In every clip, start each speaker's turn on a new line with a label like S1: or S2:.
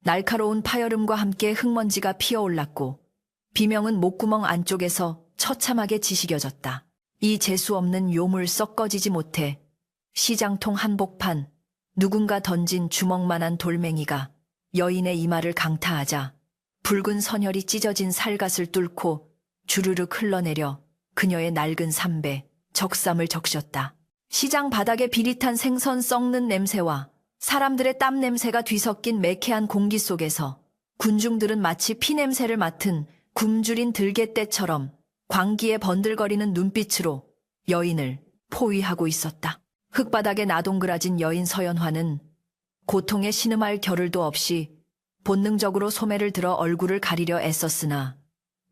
S1: 날카로운 파열음과 함께 흙먼지가 피어올랐고 비명은 목구멍 안쪽에서 처참하게 지식여졌다. 이 재수없는 요물 썩 꺼지지 못해 시장통 한복판 누군가 던진 주먹만한 돌멩이가 여인의 이마를 강타하자 붉은 선혈이 찢어진 살갗을 뚫고 주르륵 흘러내려 그녀의 낡은 삼배, 적삼을 적셨다. 시장 바닥에 비릿한 생선 썩는 냄새와 사람들의 땀 냄새가 뒤섞인 매캐한 공기 속에서 군중들은 마치 피냄새를 맡은 굶주린 들개떼처럼 광기에 번들거리는 눈빛으로 여인을 포위하고 있었다. 흙바닥에 나동그라진 여인 서연화는 고통에 신음할 겨를도 없이 본능적으로 소매를 들어 얼굴을 가리려 애썼으나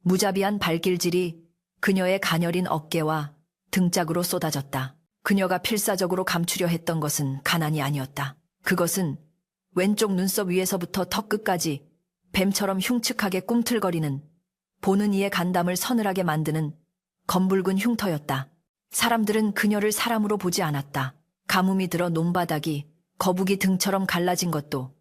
S1: 무자비한 발길질이 그녀의 가녀린 어깨와 등짝으로 쏟아졌다. 그녀가 필사적으로 감추려 했던 것은 가난이 아니었다. 그것은 왼쪽 눈썹 위에서부터 턱끝까지 뱀처럼 흉측하게 꿈틀거리는 보는 이의 간담을 서늘하게 만드는 검붉은 흉터였다. 사람들은 그녀를 사람으로 보지 않았다. 가뭄이 들어 논바닥이 거북이 등처럼 갈라진 것도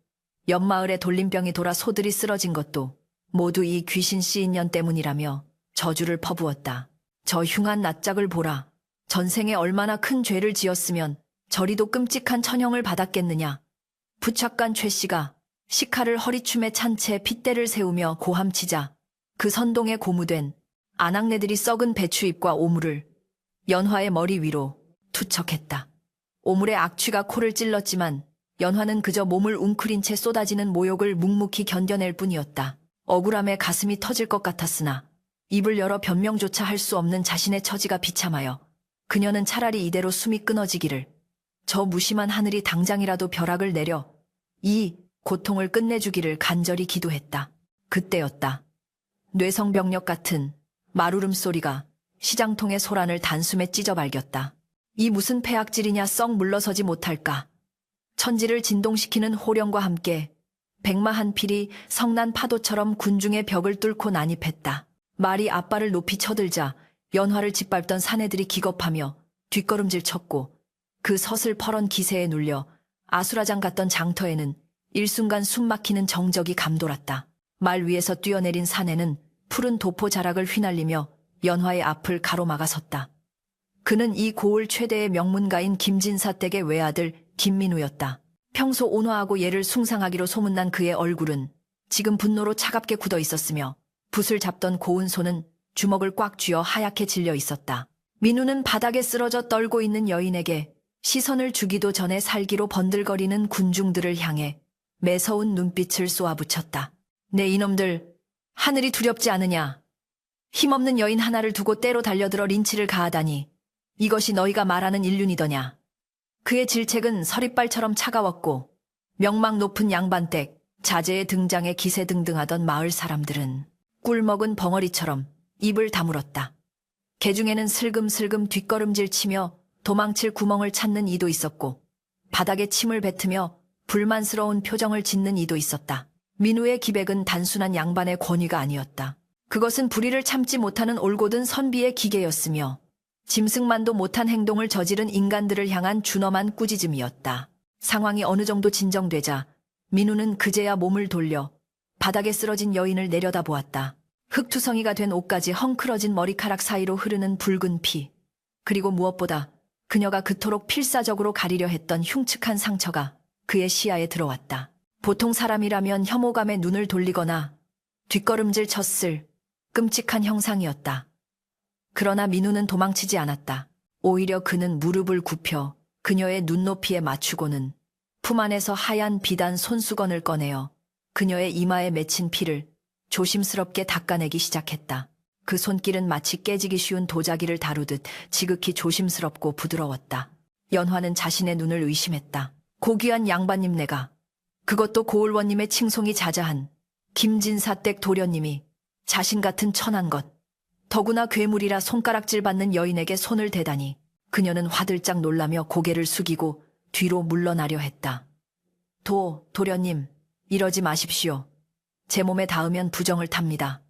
S1: 옆마을에 돌림병이 돌아 소들이 쓰러진 것도 모두 이 귀신 씨인년 때문이라며 저주를 퍼부었다. 저 흉한 낯짝을 보라. 전생에 얼마나 큰 죄를 지었으면 저리도 끔찍한 천형을 받았겠느냐. 부착간 최 씨가 식칼을 허리춤에 찬 채 핏대를 세우며 고함치자 그 선동에 고무된 아낙네들이 썩은 배추잎과 오물을 연화의 머리 위로 투척했다. 오물의 악취가 코를 찔렀지만 연화는 그저 몸을 웅크린 채 쏟아지는 모욕을 묵묵히 견뎌낼 뿐이었다. 억울함에 가슴이 터질 것 같았으나 입을 열어 변명조차 할 수 없는 자신의 처지가 비참하여 그녀는 차라리 이대로 숨이 끊어지기를, 저 무심한 하늘이 당장이라도 벼락을 내려 이 고통을 끝내주기를 간절히 기도했다. 그때였다. 뇌성병력 같은 마루름 소리가 시장통의 소란을 단숨에 찢어 발겼다. 이 무슨 폐악질이냐, 썩 물러서지 못할까. 천지를 진동시키는 호령과 함께 백마한 필이 성난 파도처럼 군중의 벽을 뚫고 난입했다. 말이 앞발을 높이 쳐들자 연화를 짓밟던 사내들이 기겁하며 뒷걸음질 쳤고 그 서슬퍼런 기세에 눌려 아수라장 같던 장터에는 일순간 숨막히는 정적이 감돌았다. 말 위에서 뛰어내린 사내는 푸른 도포 자락을 휘날리며 연화의 앞을 가로막아섰다. 그는 이 고을 최대의 명문가인 김진사 댁의 외아들 김민우였다. 평소 온화하고 예를 숭상하기로 소문난 그의 얼굴은 지금 분노로 차갑게 굳어 있었으며 붓을 잡던 고운 손은 주먹을 꽉 쥐어 하얗게 질려 있었다. 민우는 바닥에 쓰러져 떨고 있는 여인에게 시선을 주기도 전에 살기로 번들거리는 군중들을 향해 매서운 눈빛을 쏘아붙였다. 네 이놈들, 하늘이 두렵지 않으냐. 힘없는 여인 하나를 두고 때로 달려들어 린치를 가하다니 이것이 너희가 말하는 인륜이더냐. 그의 질책은 서리빨처럼 차가웠고 명망 높은 양반댁 자제의 등장에 기세등등하던 마을 사람들은 꿀먹은 벙어리처럼 입을 다물었다. 개중에는 슬금슬금 뒷걸음질 치며 도망칠 구멍을 찾는 이도 있었고 바닥에 침을 뱉으며 불만스러운 표정을 짓는 이도 있었다. 민우의 기백은 단순한 양반의 권위가 아니었다. 그것은 불의를 참지 못하는 올곧은 선비의 기계였으며 짐승만도 못한 행동을 저지른 인간들을 향한 준엄한 꾸짖음이었다. 상황이 어느 정도 진정되자 민우는 그제야 몸을 돌려 바닥에 쓰러진 여인을 내려다보았다. 흙투성이가 된 옷까지 헝클어진 머리카락 사이로 흐르는 붉은 피, 그리고 무엇보다 그녀가 그토록 필사적으로 가리려 했던 흉측한 상처가 그의 시야에 들어왔다. 보통 사람이라면 혐오감에 눈을 돌리거나 뒷걸음질 쳤을 끔찍한 형상이었다. 그러나 민우는 도망치지 않았다. 오히려 그는 무릎을 굽혀 그녀의 눈높이에 맞추고는 품 안에서 하얀 비단 손수건을 꺼내어 그녀의 이마에 맺힌 피를 조심스럽게 닦아내기 시작했다. 그 손길은 마치 깨지기 쉬운 도자기를 다루듯 지극히 조심스럽고 부드러웠다. 연화는 자신의 눈을 의심했다. 고귀한 양반님네가, 그것도 고을원님의 칭송이 자자한 김진사댁 도련님이 자신 같은 천한 것, 더구나 괴물이라 손가락질 받는 여인에게 손을 대다니. 그녀는 화들짝 놀라며 고개를 숙이고 뒤로 물러나려 했다. 도련님, 이러지 마십시오. 제 몸에 닿으면 부정을 탑니다.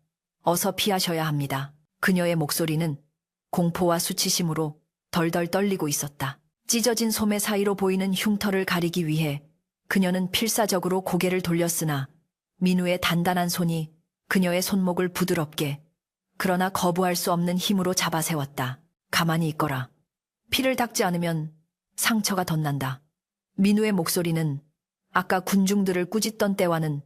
S1: 어서 피하셔야 합니다. 그녀의 목소리는 공포와 수치심으로 덜덜 떨리고 있었다. 찢어진 소매 사이로 보이는 흉터를 가리기 위해 그녀는 필사적으로 고개를 돌렸으나 민우의 단단한 손이 그녀의 손목을 부드럽게, 그러나 거부할 수 없는 힘으로 잡아세웠다. 가만히 있거라. 피를 닦지 않으면 상처가 덧난다. 민우의 목소리는 아까 군중들을 꾸짖던 때와는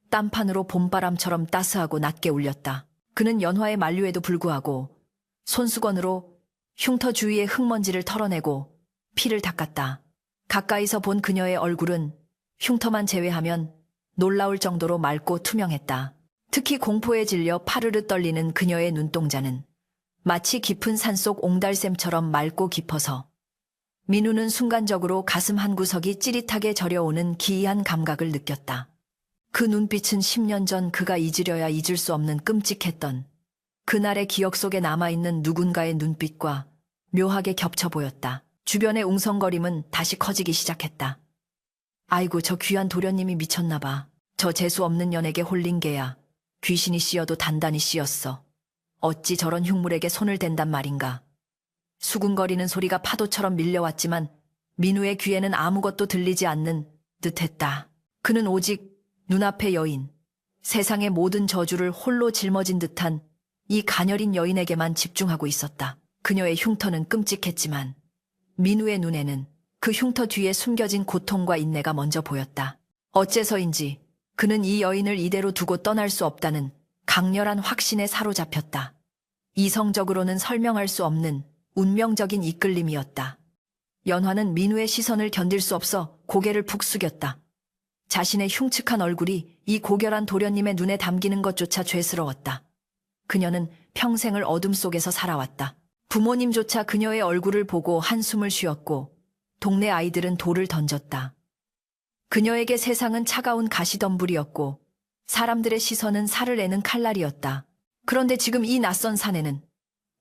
S1: 딴판으로 봄바람처럼 따스하고 낮게 울렸다. 그는 연화의 만류에도 불구하고 손수건으로 흉터 주위의 흙먼지를 털어내고 피를 닦았다. 가까이서 본 그녀의 얼굴은 흉터만 제외하면 놀라울 정도로 맑고 투명했다. 특히 공포에 질려 파르르 떨리는 그녀의 눈동자는 마치 깊은 산속 옹달샘처럼 맑고 깊어서 민우는 순간적으로 가슴 한구석이 찌릿하게 저려오는 기이한 감각을 느꼈다. 그 눈빛은 10년 전 그가 잊으려야 잊을 수 없는 끔찍했던 그날의 기억 속에 남아있는 누군가의 눈빛과 묘하게 겹쳐 보였다. 주변의 웅성거림은 다시 커지기 시작했다. 아이고, 저 귀한 도련님이 미쳤나 봐. 저 재수 없는 년에게 홀린 개야. 귀신이 씌어도 단단히 씌었어. 어찌 저런 흉물에게 손을 댄단 말인가. 수군거리는 소리가 파도처럼 밀려왔지만 민우의 귀에는 아무것도 들리지 않는 듯했다. 그는 오직 눈앞의 여인, 세상의 모든 저주를 홀로 짊어진 듯한 이 가녀린 여인에게만 집중하고 있었다. 그녀의 흉터는 끔찍했지만 민우의 눈에는 그 흉터 뒤에 숨겨진 고통과 인내가 먼저 보였다. 어째서인지 그는 이 여인을 이대로 두고 떠날 수 없다는 강렬한 확신에 사로잡혔다. 이성적으로는 설명할 수 없는 운명적인 이끌림이었다. 연화는 민우의 시선을 견딜 수 없어 고개를 푹 숙였다. 자신의 흉측한 얼굴이 이 고결한 도련님의 눈에 담기는 것조차 죄스러웠다. 그녀는 평생을 어둠 속에서 살아왔다. 부모님조차 그녀의 얼굴을 보고 한숨을 쉬었고 동네 아이들은 돌을 던졌다. 그녀에게 세상은 차가운 가시덤불이었고 사람들의 시선은 살을 내는 칼날이었다. 그런데 지금 이 낯선 사내는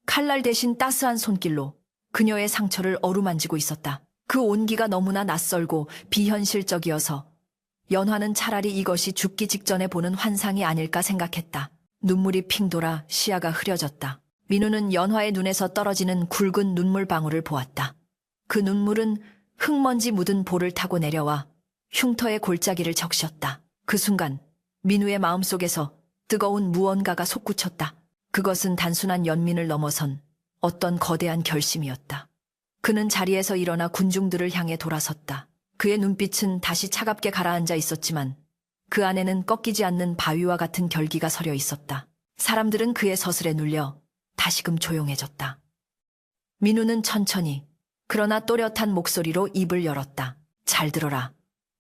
S1: 칼날 대신 따스한 손길로 그녀의 상처를 어루만지고 있었다. 그 온기가 너무나 낯설고 비현실적이어서 연화는 차라리 이것이 죽기 직전에 보는 환상이 아닐까 생각했다. 눈물이 핑 돌아 시야가 흐려졌다. 민우는 연화의 눈에서 떨어지는 굵은 눈물방울을 보았다. 그 눈물은 흙먼지 묻은 볼을 타고 내려와 흉터의 골짜기를 적셨다. 그 순간 민우의 마음속에서 뜨거운 무언가가 솟구쳤다. 그것은 단순한 연민을 넘어선 어떤 거대한 결심이었다. 그는 자리에서 일어나 군중들을 향해 돌아섰다. 그의 눈빛은 다시 차갑게 가라앉아 있었지만 그 안에는 꺾이지 않는 바위와 같은 결기가 서려 있었다. 사람들은 그의 서슬에 눌려 다시금 조용해졌다. 민우는 천천히 그러나 또렷한 목소리로 입을 열었다. 잘 들어라.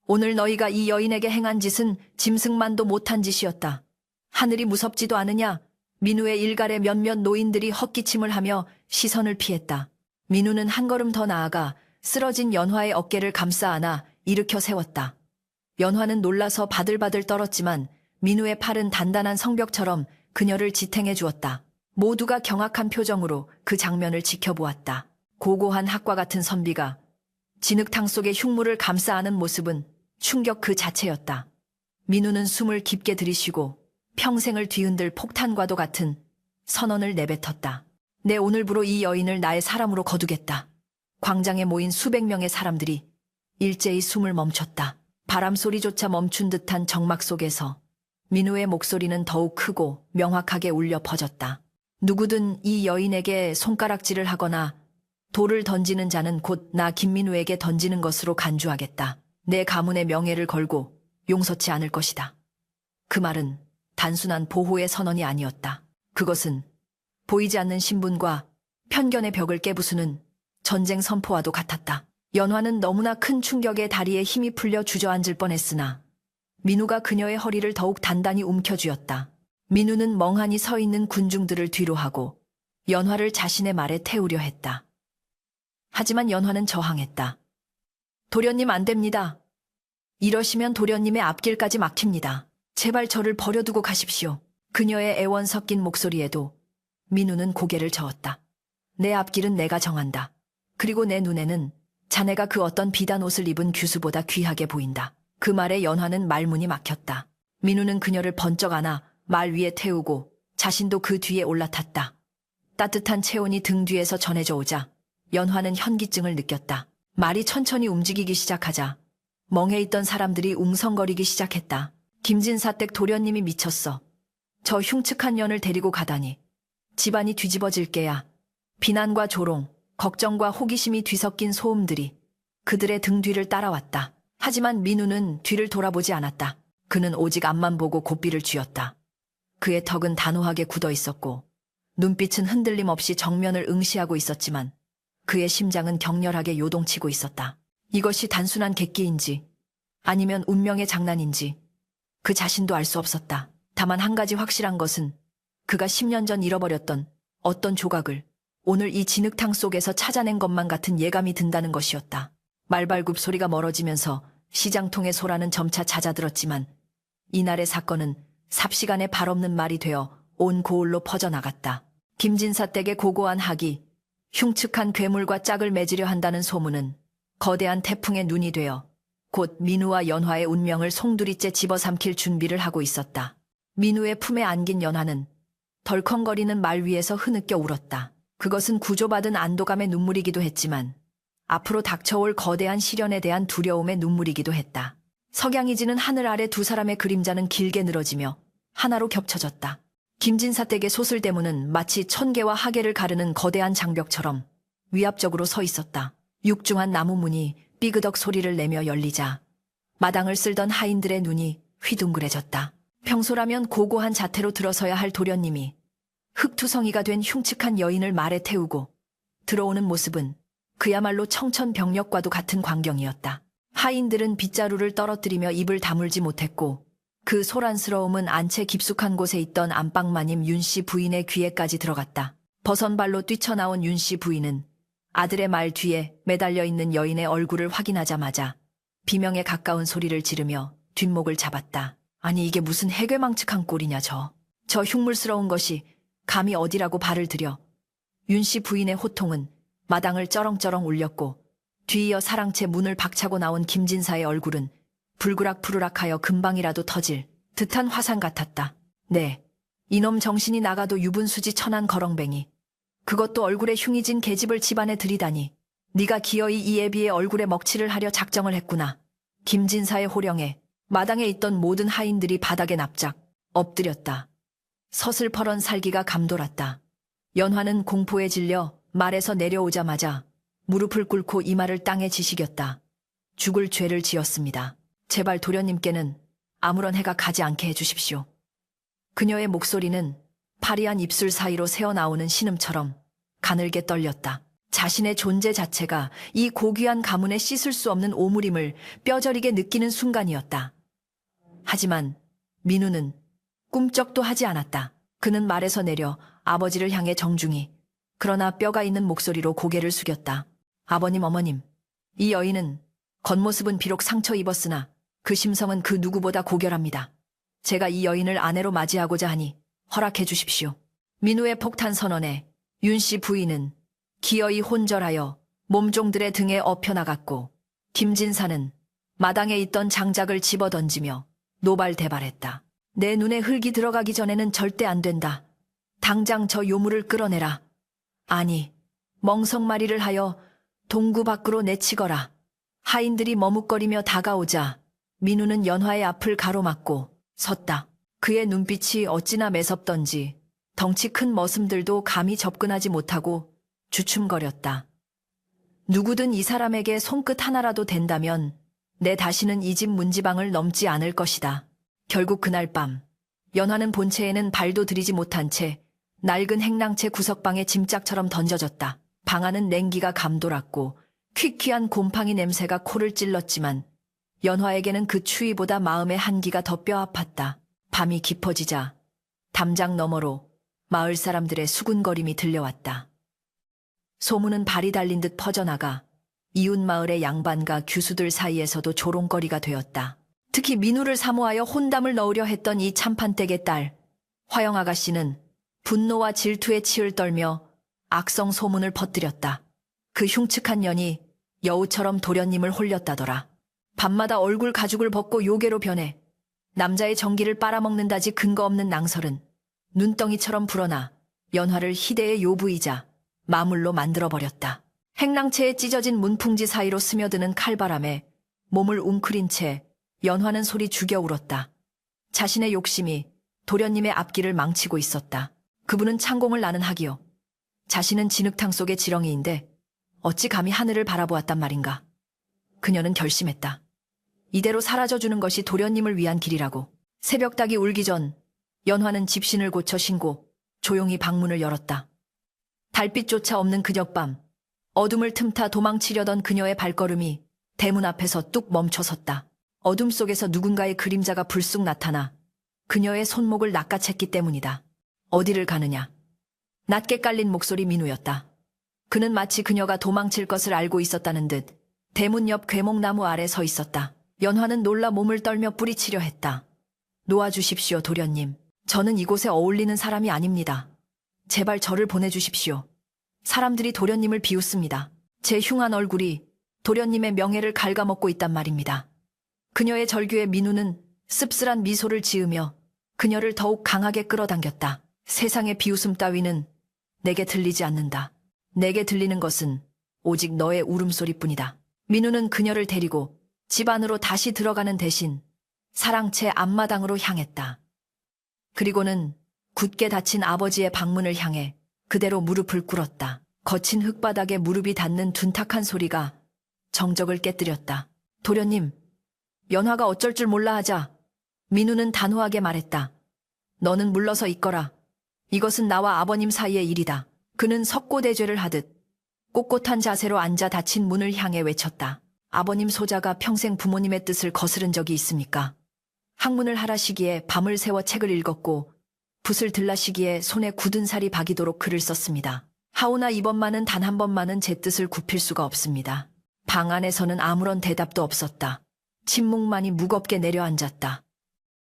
S1: 오늘 너희가 이 여인에게 행한 짓은 짐승만도 못한 짓이었다. 하늘이 무섭지도 않으냐? 민우의 일갈에 몇몇 노인들이 헛기침을 하며 시선을 피했다. 민우는 한 걸음 더 나아가 쓰러진 연화의 어깨를 감싸 안아 일으켜 세웠다. 연화는 놀라서 바들바들 떨었지만 민우의 팔은 단단한 성벽처럼 그녀를 지탱해 주었다. 모두가 경악한 표정으로 그 장면을 지켜보았다. 고고한 학과 같은 선비가 진흙탕 속의 흉물을 감싸 안은 모습은 충격 그 자체였다. 민우는 숨을 깊게 들이쉬고 평생을 뒤흔들 폭탄과도 같은 선언을 내뱉었다. 내 오늘부로 이 여인을 나의 사람으로 거두겠다. 광장에 모인 수백 명의 사람들이 일제히 숨을 멈췄다. 바람 소리조차 멈춘 듯한 정막 속에서 민우의 목소리는 더욱 크고 명확하게 울려 퍼졌다. 누구든 이 여인에게 손가락질을 하거나 돌을 던지는 자는 곧 나 김민우에게 던지는 것으로 간주하겠다. 내 가문의 명예를 걸고 용서치 않을 것이다. 그 말은 단순한 보호의 선언이 아니었다. 그것은 보이지 않는 신분과 편견의 벽을 깨부수는 전쟁 선포와도 같았다. 연화는 너무나 큰 충격에 다리에 힘이 풀려 주저앉을 뻔했으나 민우가 그녀의 허리를 더욱 단단히 움켜쥐었다. 민우는 멍하니 서 있는 군중들을 뒤로 하고 연화를 자신의 말에 태우려 했다. 하지만 연화는 저항했다. 도련님 안 됩니다. 이러시면 도련님의 앞길까지 막힙니다. 제발 저를 버려두고 가십시오. 그녀의 애원 섞인 목소리에도 민우는 고개를 저었다. 내 앞길은 내가 정한다. 그리고 내 눈에는 자네가 그 어떤 비단 옷을 입은 규수보다 귀하게 보인다. 그 말에 연화는 말문이 막혔다. 민우는 그녀를 번쩍 안아 말 위에 태우고 자신도 그 뒤에 올라탔다. 따뜻한 체온이 등 뒤에서 전해져 오자 연화는 현기증을 느꼈다. 말이 천천히 움직이기 시작하자 멍해 있던 사람들이 웅성거리기 시작했다. 김진사댁 도련님이 미쳤어. 저 흉측한 년을 데리고 가다니. 집안이 뒤집어질 게야. 비난과 조롱, 걱정과 호기심이 뒤섞인 소음들이 그들의 등 뒤를 따라왔다. 하지만 민우는 뒤를 돌아보지 않았다. 그는 오직 앞만 보고 고삐를 쥐었다. 그의 턱은 단호하게 굳어 있었고 눈빛은 흔들림 없이 정면을 응시하고 있었지만 그의 심장은 격렬하게 요동치고 있었다. 이것이 단순한 객기인지 아니면 운명의 장난인지 그 자신도 알 수 없었다. 다만 한 가지 확실한 것은 그가 10년 전 잃어버렸던 어떤 조각을 오늘 이 진흙탕 속에서 찾아낸 것만 같은 예감이 든다는 것이었다. 말발굽 소리가 멀어지면서 시장통의 소라는 점차 잦아들었지만 이날의 사건은 삽시간에 발없는 말이 되어 온 고을로 퍼져나갔다. 김진사 댁의 고고한 학이 흉측한 괴물과 짝을 맺으려 한다는 소문은 거대한 태풍의 눈이 되어 곧 민우와 연화의 운명을 송두리째 집어삼킬 준비를 하고 있었다. 민우의 품에 안긴 연화는 덜컹거리는 말 위에서 흐느껴 울었다. 그것은 구조받은 안도감의 눈물이기도 했지만 앞으로 닥쳐올 거대한 시련에 대한 두려움의 눈물이기도 했다. 석양이 지는 하늘 아래 두 사람의 그림자는 길게 늘어지며 하나로 겹쳐졌다. 김진사 댁의 소슬대문은 마치 천계와 하계를 가르는 거대한 장벽처럼 위압적으로 서 있었다. 육중한 나무 문이 삐그덕 소리를 내며 열리자 마당을 쓸던 하인들의 눈이 휘둥그레졌다. 평소라면 고고한 자태로 들어서야 할 도련님이 흙투성이가 된 흉측한 여인을 말에 태우고 들어오는 모습은 그야말로 청천벽력과도 같은 광경이었다. 하인들은 빗자루를 떨어뜨리며 입을 다물지 못했고 그 소란스러움은 안채 깊숙한 곳에 있던 안방마님 윤씨 부인의 귀에까지 들어갔다. 버선발로 뛰쳐나온 윤씨 부인은 아들의 말 뒤에 매달려 있는 여인의 얼굴을 확인하자마자 비명에 가까운 소리를 지르며 뒷목을 잡았다. 아니 이게 무슨 해괴망측한 꼴이냐 저 흉물스러운 것이 감히 어디라고 발을 들여. 윤씨 부인의 호통은 마당을 쩌렁쩌렁 울렸고 뒤이어 사랑채 문을 박차고 나온 김진사의 얼굴은 불그락푸르락하여 금방이라도 터질 듯한 화산 같았다. 네, 이놈 정신이 나가도 유분수지 천한 거렁뱅이. 그것도 얼굴에 흉이 진 계집을 집안에 들이다니. 네가 기어이 이 애비의 얼굴에 먹칠을 하려 작정을 했구나. 김진사의 호령에 마당에 있던 모든 하인들이 바닥에 납작 엎드렸다. 서슬퍼런 살기가 감돌았다. 연화는 공포에 질려 말에서 내려오자마자 무릎을 꿇고 이마를 땅에 지시겼다. 죽을 죄를 지었습니다. 제발 도련님께는 아무런 해가 가지 않게 해주십시오. 그녀의 목소리는 파리한 입술 사이로 새어나오는 신음처럼 가늘게 떨렸다. 자신의 존재 자체가 이 고귀한 가문에 씻을 수 없는 오물임을 뼈저리게 느끼는 순간이었다. 하지만 민우는 꿈쩍도 하지 않았다. 그는 말에서 내려 아버지를 향해 정중히 그러나 뼈가 있는 목소리로 고개를 숙였다. 아버님 어머님, 이 여인은 겉모습은 비록 상처 입었으나 그 심성은 그 누구보다 고결합니다. 제가 이 여인을 아내로 맞이하고자 하니 허락해 주십시오. 민우의 폭탄 선언에 윤씨 부인은 기어이 혼절하여 몸종들의 등에 엎혀나갔고 김진사는 마당에 있던 장작을 집어던지며 노발대발했다. 내 눈에 흙이 들어가기 전에는 절대 안 된다. 당장 저 요물을 끌어내라. 아니, 멍석마리를 하여 동구 밖으로 내치거라. 하인들이 머뭇거리며 다가오자 민우는 연화의 앞을 가로막고 섰다. 그의 눈빛이 어찌나 매섭던지 덩치 큰 머슴들도 감히 접근하지 못하고 주춤거렸다. 누구든 이 사람에게 손끝 하나라도 댄다면 내 다시는 이 집 문지방을 넘지 않을 것이다. 결국 그날 밤 연화는 본체에는 발도 들이지 못한 채 낡은 행랑채 구석방에 짐짝처럼 던져졌다. 방 안은 냉기가 감돌았고 퀴퀴한 곰팡이 냄새가 코를 찔렀지만 연화에게는 그 추위보다 마음의 한기가 더 뼈아팠다. 밤이 깊어지자 담장 너머로 마을 사람들의 수군거림이 들려왔다. 소문은 발이 달린 듯 퍼져나가 이웃 마을의 양반과 규수들 사이에서도 조롱거리가 되었다. 특히 민우를 사모하여 혼담을 넣으려 했던 이 참판댁의 딸 화영 아가씨는 분노와 질투에 치을 떨며 악성 소문을 퍼뜨렸다. 그 흉측한 년이 여우처럼 도련님을 홀렸다더라. 밤마다 얼굴 가죽을 벗고 요괴로 변해 남자의 정기를 빨아먹는다지 근거 없는 낭설은 눈덩이처럼 불어나 연화를 희대의 요부이자 마물로 만들어버렸다. 행랑채에 찢어진 문풍지 사이로 스며드는 칼바람에 몸을 웅크린 채 연화는 소리 죽여 울었다. 자신의 욕심이 도련님의 앞길을 망치고 있었다. 그분은 창공을 나는 학이요. 자신은 진흙탕 속의 지렁이인데 어찌 감히 하늘을 바라보았단 말인가. 그녀는 결심했다. 이대로 사라져주는 것이 도련님을 위한 길이라고. 새벽닭이 울기 전 연화는 집신을 고쳐 신고 조용히 방문을 열었다. 달빛조차 없는 그녁밤, 어둠을 틈타 도망치려던 그녀의 발걸음이 대문 앞에서 뚝 멈춰섰다. 어둠 속에서 누군가의 그림자가 불쑥 나타나 그녀의 손목을 낚아챘기 때문이다. 어디를 가느냐? 낮게 깔린 목소리 민우였다. 그는 마치 그녀가 도망칠 것을 알고 있었다는 듯 대문 옆 괴목나무 아래 서 있었다. 연화는 놀라 몸을 떨며 뿌리치려 했다. 놓아주십시오, 도련님. 저는 이곳에 어울리는 사람이 아닙니다. 제발 저를 보내주십시오. 사람들이 도련님을 비웃습니다. 제 흉한 얼굴이 도련님의 명예를 갉아먹고 있단 말입니다. 그녀의 절규에 민우는 씁쓸한 미소를 지으며 그녀를 더욱 강하게 끌어당겼다. 세상의 비웃음 따위는 내게 들리지 않는다. 내게 들리는 것은 오직 너의 울음소리뿐이다. 민우는 그녀를 데리고 집 안으로 다시 들어가는 대신 사랑채 앞마당으로 향했다. 그리고는 굳게 닫힌 아버지의 방문을 향해 그대로 무릎을 꿇었다. 거친 흙바닥에 무릎이 닿는 둔탁한 소리가 정적을 깨뜨렸다. 도련님, 연화가 어쩔 줄 몰라 하자 민우는 단호하게 말했다. 너는 물러서 있거라. 이것은 나와 아버님 사이의 일이다. 그는 석고대죄를 하듯 꼿꼿한 자세로 앉아 닫힌 문을 향해 외쳤다. 아버님 소자가 평생 부모님의 뜻을 거스른 적이 있습니까? 학문을 하라시기에 밤을 새워 책을 읽었고 붓을 들라시기에 손에 굳은 살이 박이도록 글을 썼습니다. 하오나 이번만은 단 한 번만은 제 뜻을 굽힐 수가 없습니다. 방 안에서는 아무런 대답도 없었다. 침묵만이 무겁게 내려앉았다.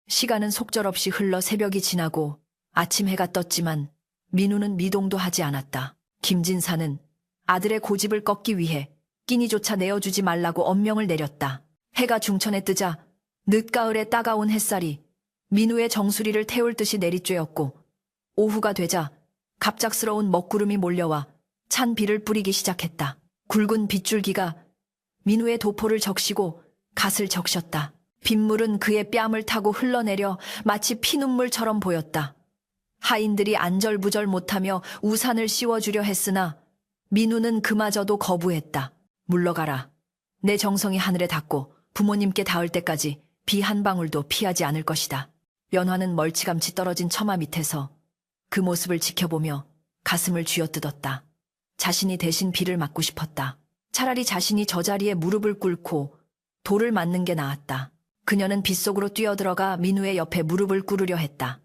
S1: 시간은 속절없이 흘러 새벽이 지나고 아침 해가 떴지만 민우는 미동도 하지 않았다. 김진사는 아들의 고집을 꺾기 위해 끼니조차 내어주지 말라고 엄명을 내렸다. 해가 중천에 뜨자 늦가을의 따가운 햇살이 민우의 정수리를 태울 듯이 내리쬐었고 오후가 되자 갑작스러운 먹구름이 몰려와 찬 비를 뿌리기 시작했다. 굵은 빗줄기가 민우의 도포를 적시고 갓을 적셨다. 빗물은 그의 뺨을 타고 흘러내려 마치 피눈물처럼 보였다. 하인들이 안절부절 못하며 우산을 씌워주려 했으나 민우는 그마저도 거부했다. 물러가라. 내 정성이 하늘에 닿고 부모님께 닿을 때까지 비 한 방울도 피하지 않을 것이다. 연화는 멀찌감치 떨어진 처마 밑에서 그 모습을 지켜보며 가슴을 쥐어뜯었다. 자신이 대신 비를 맞고 싶었다. 차라리 자신이 저 자리에 무릎을 꿇고 돌을 맞는 게 나았다. 그녀는 빗속으로 뛰어들어가 민우의 옆에 무릎을 꿇으려 했다.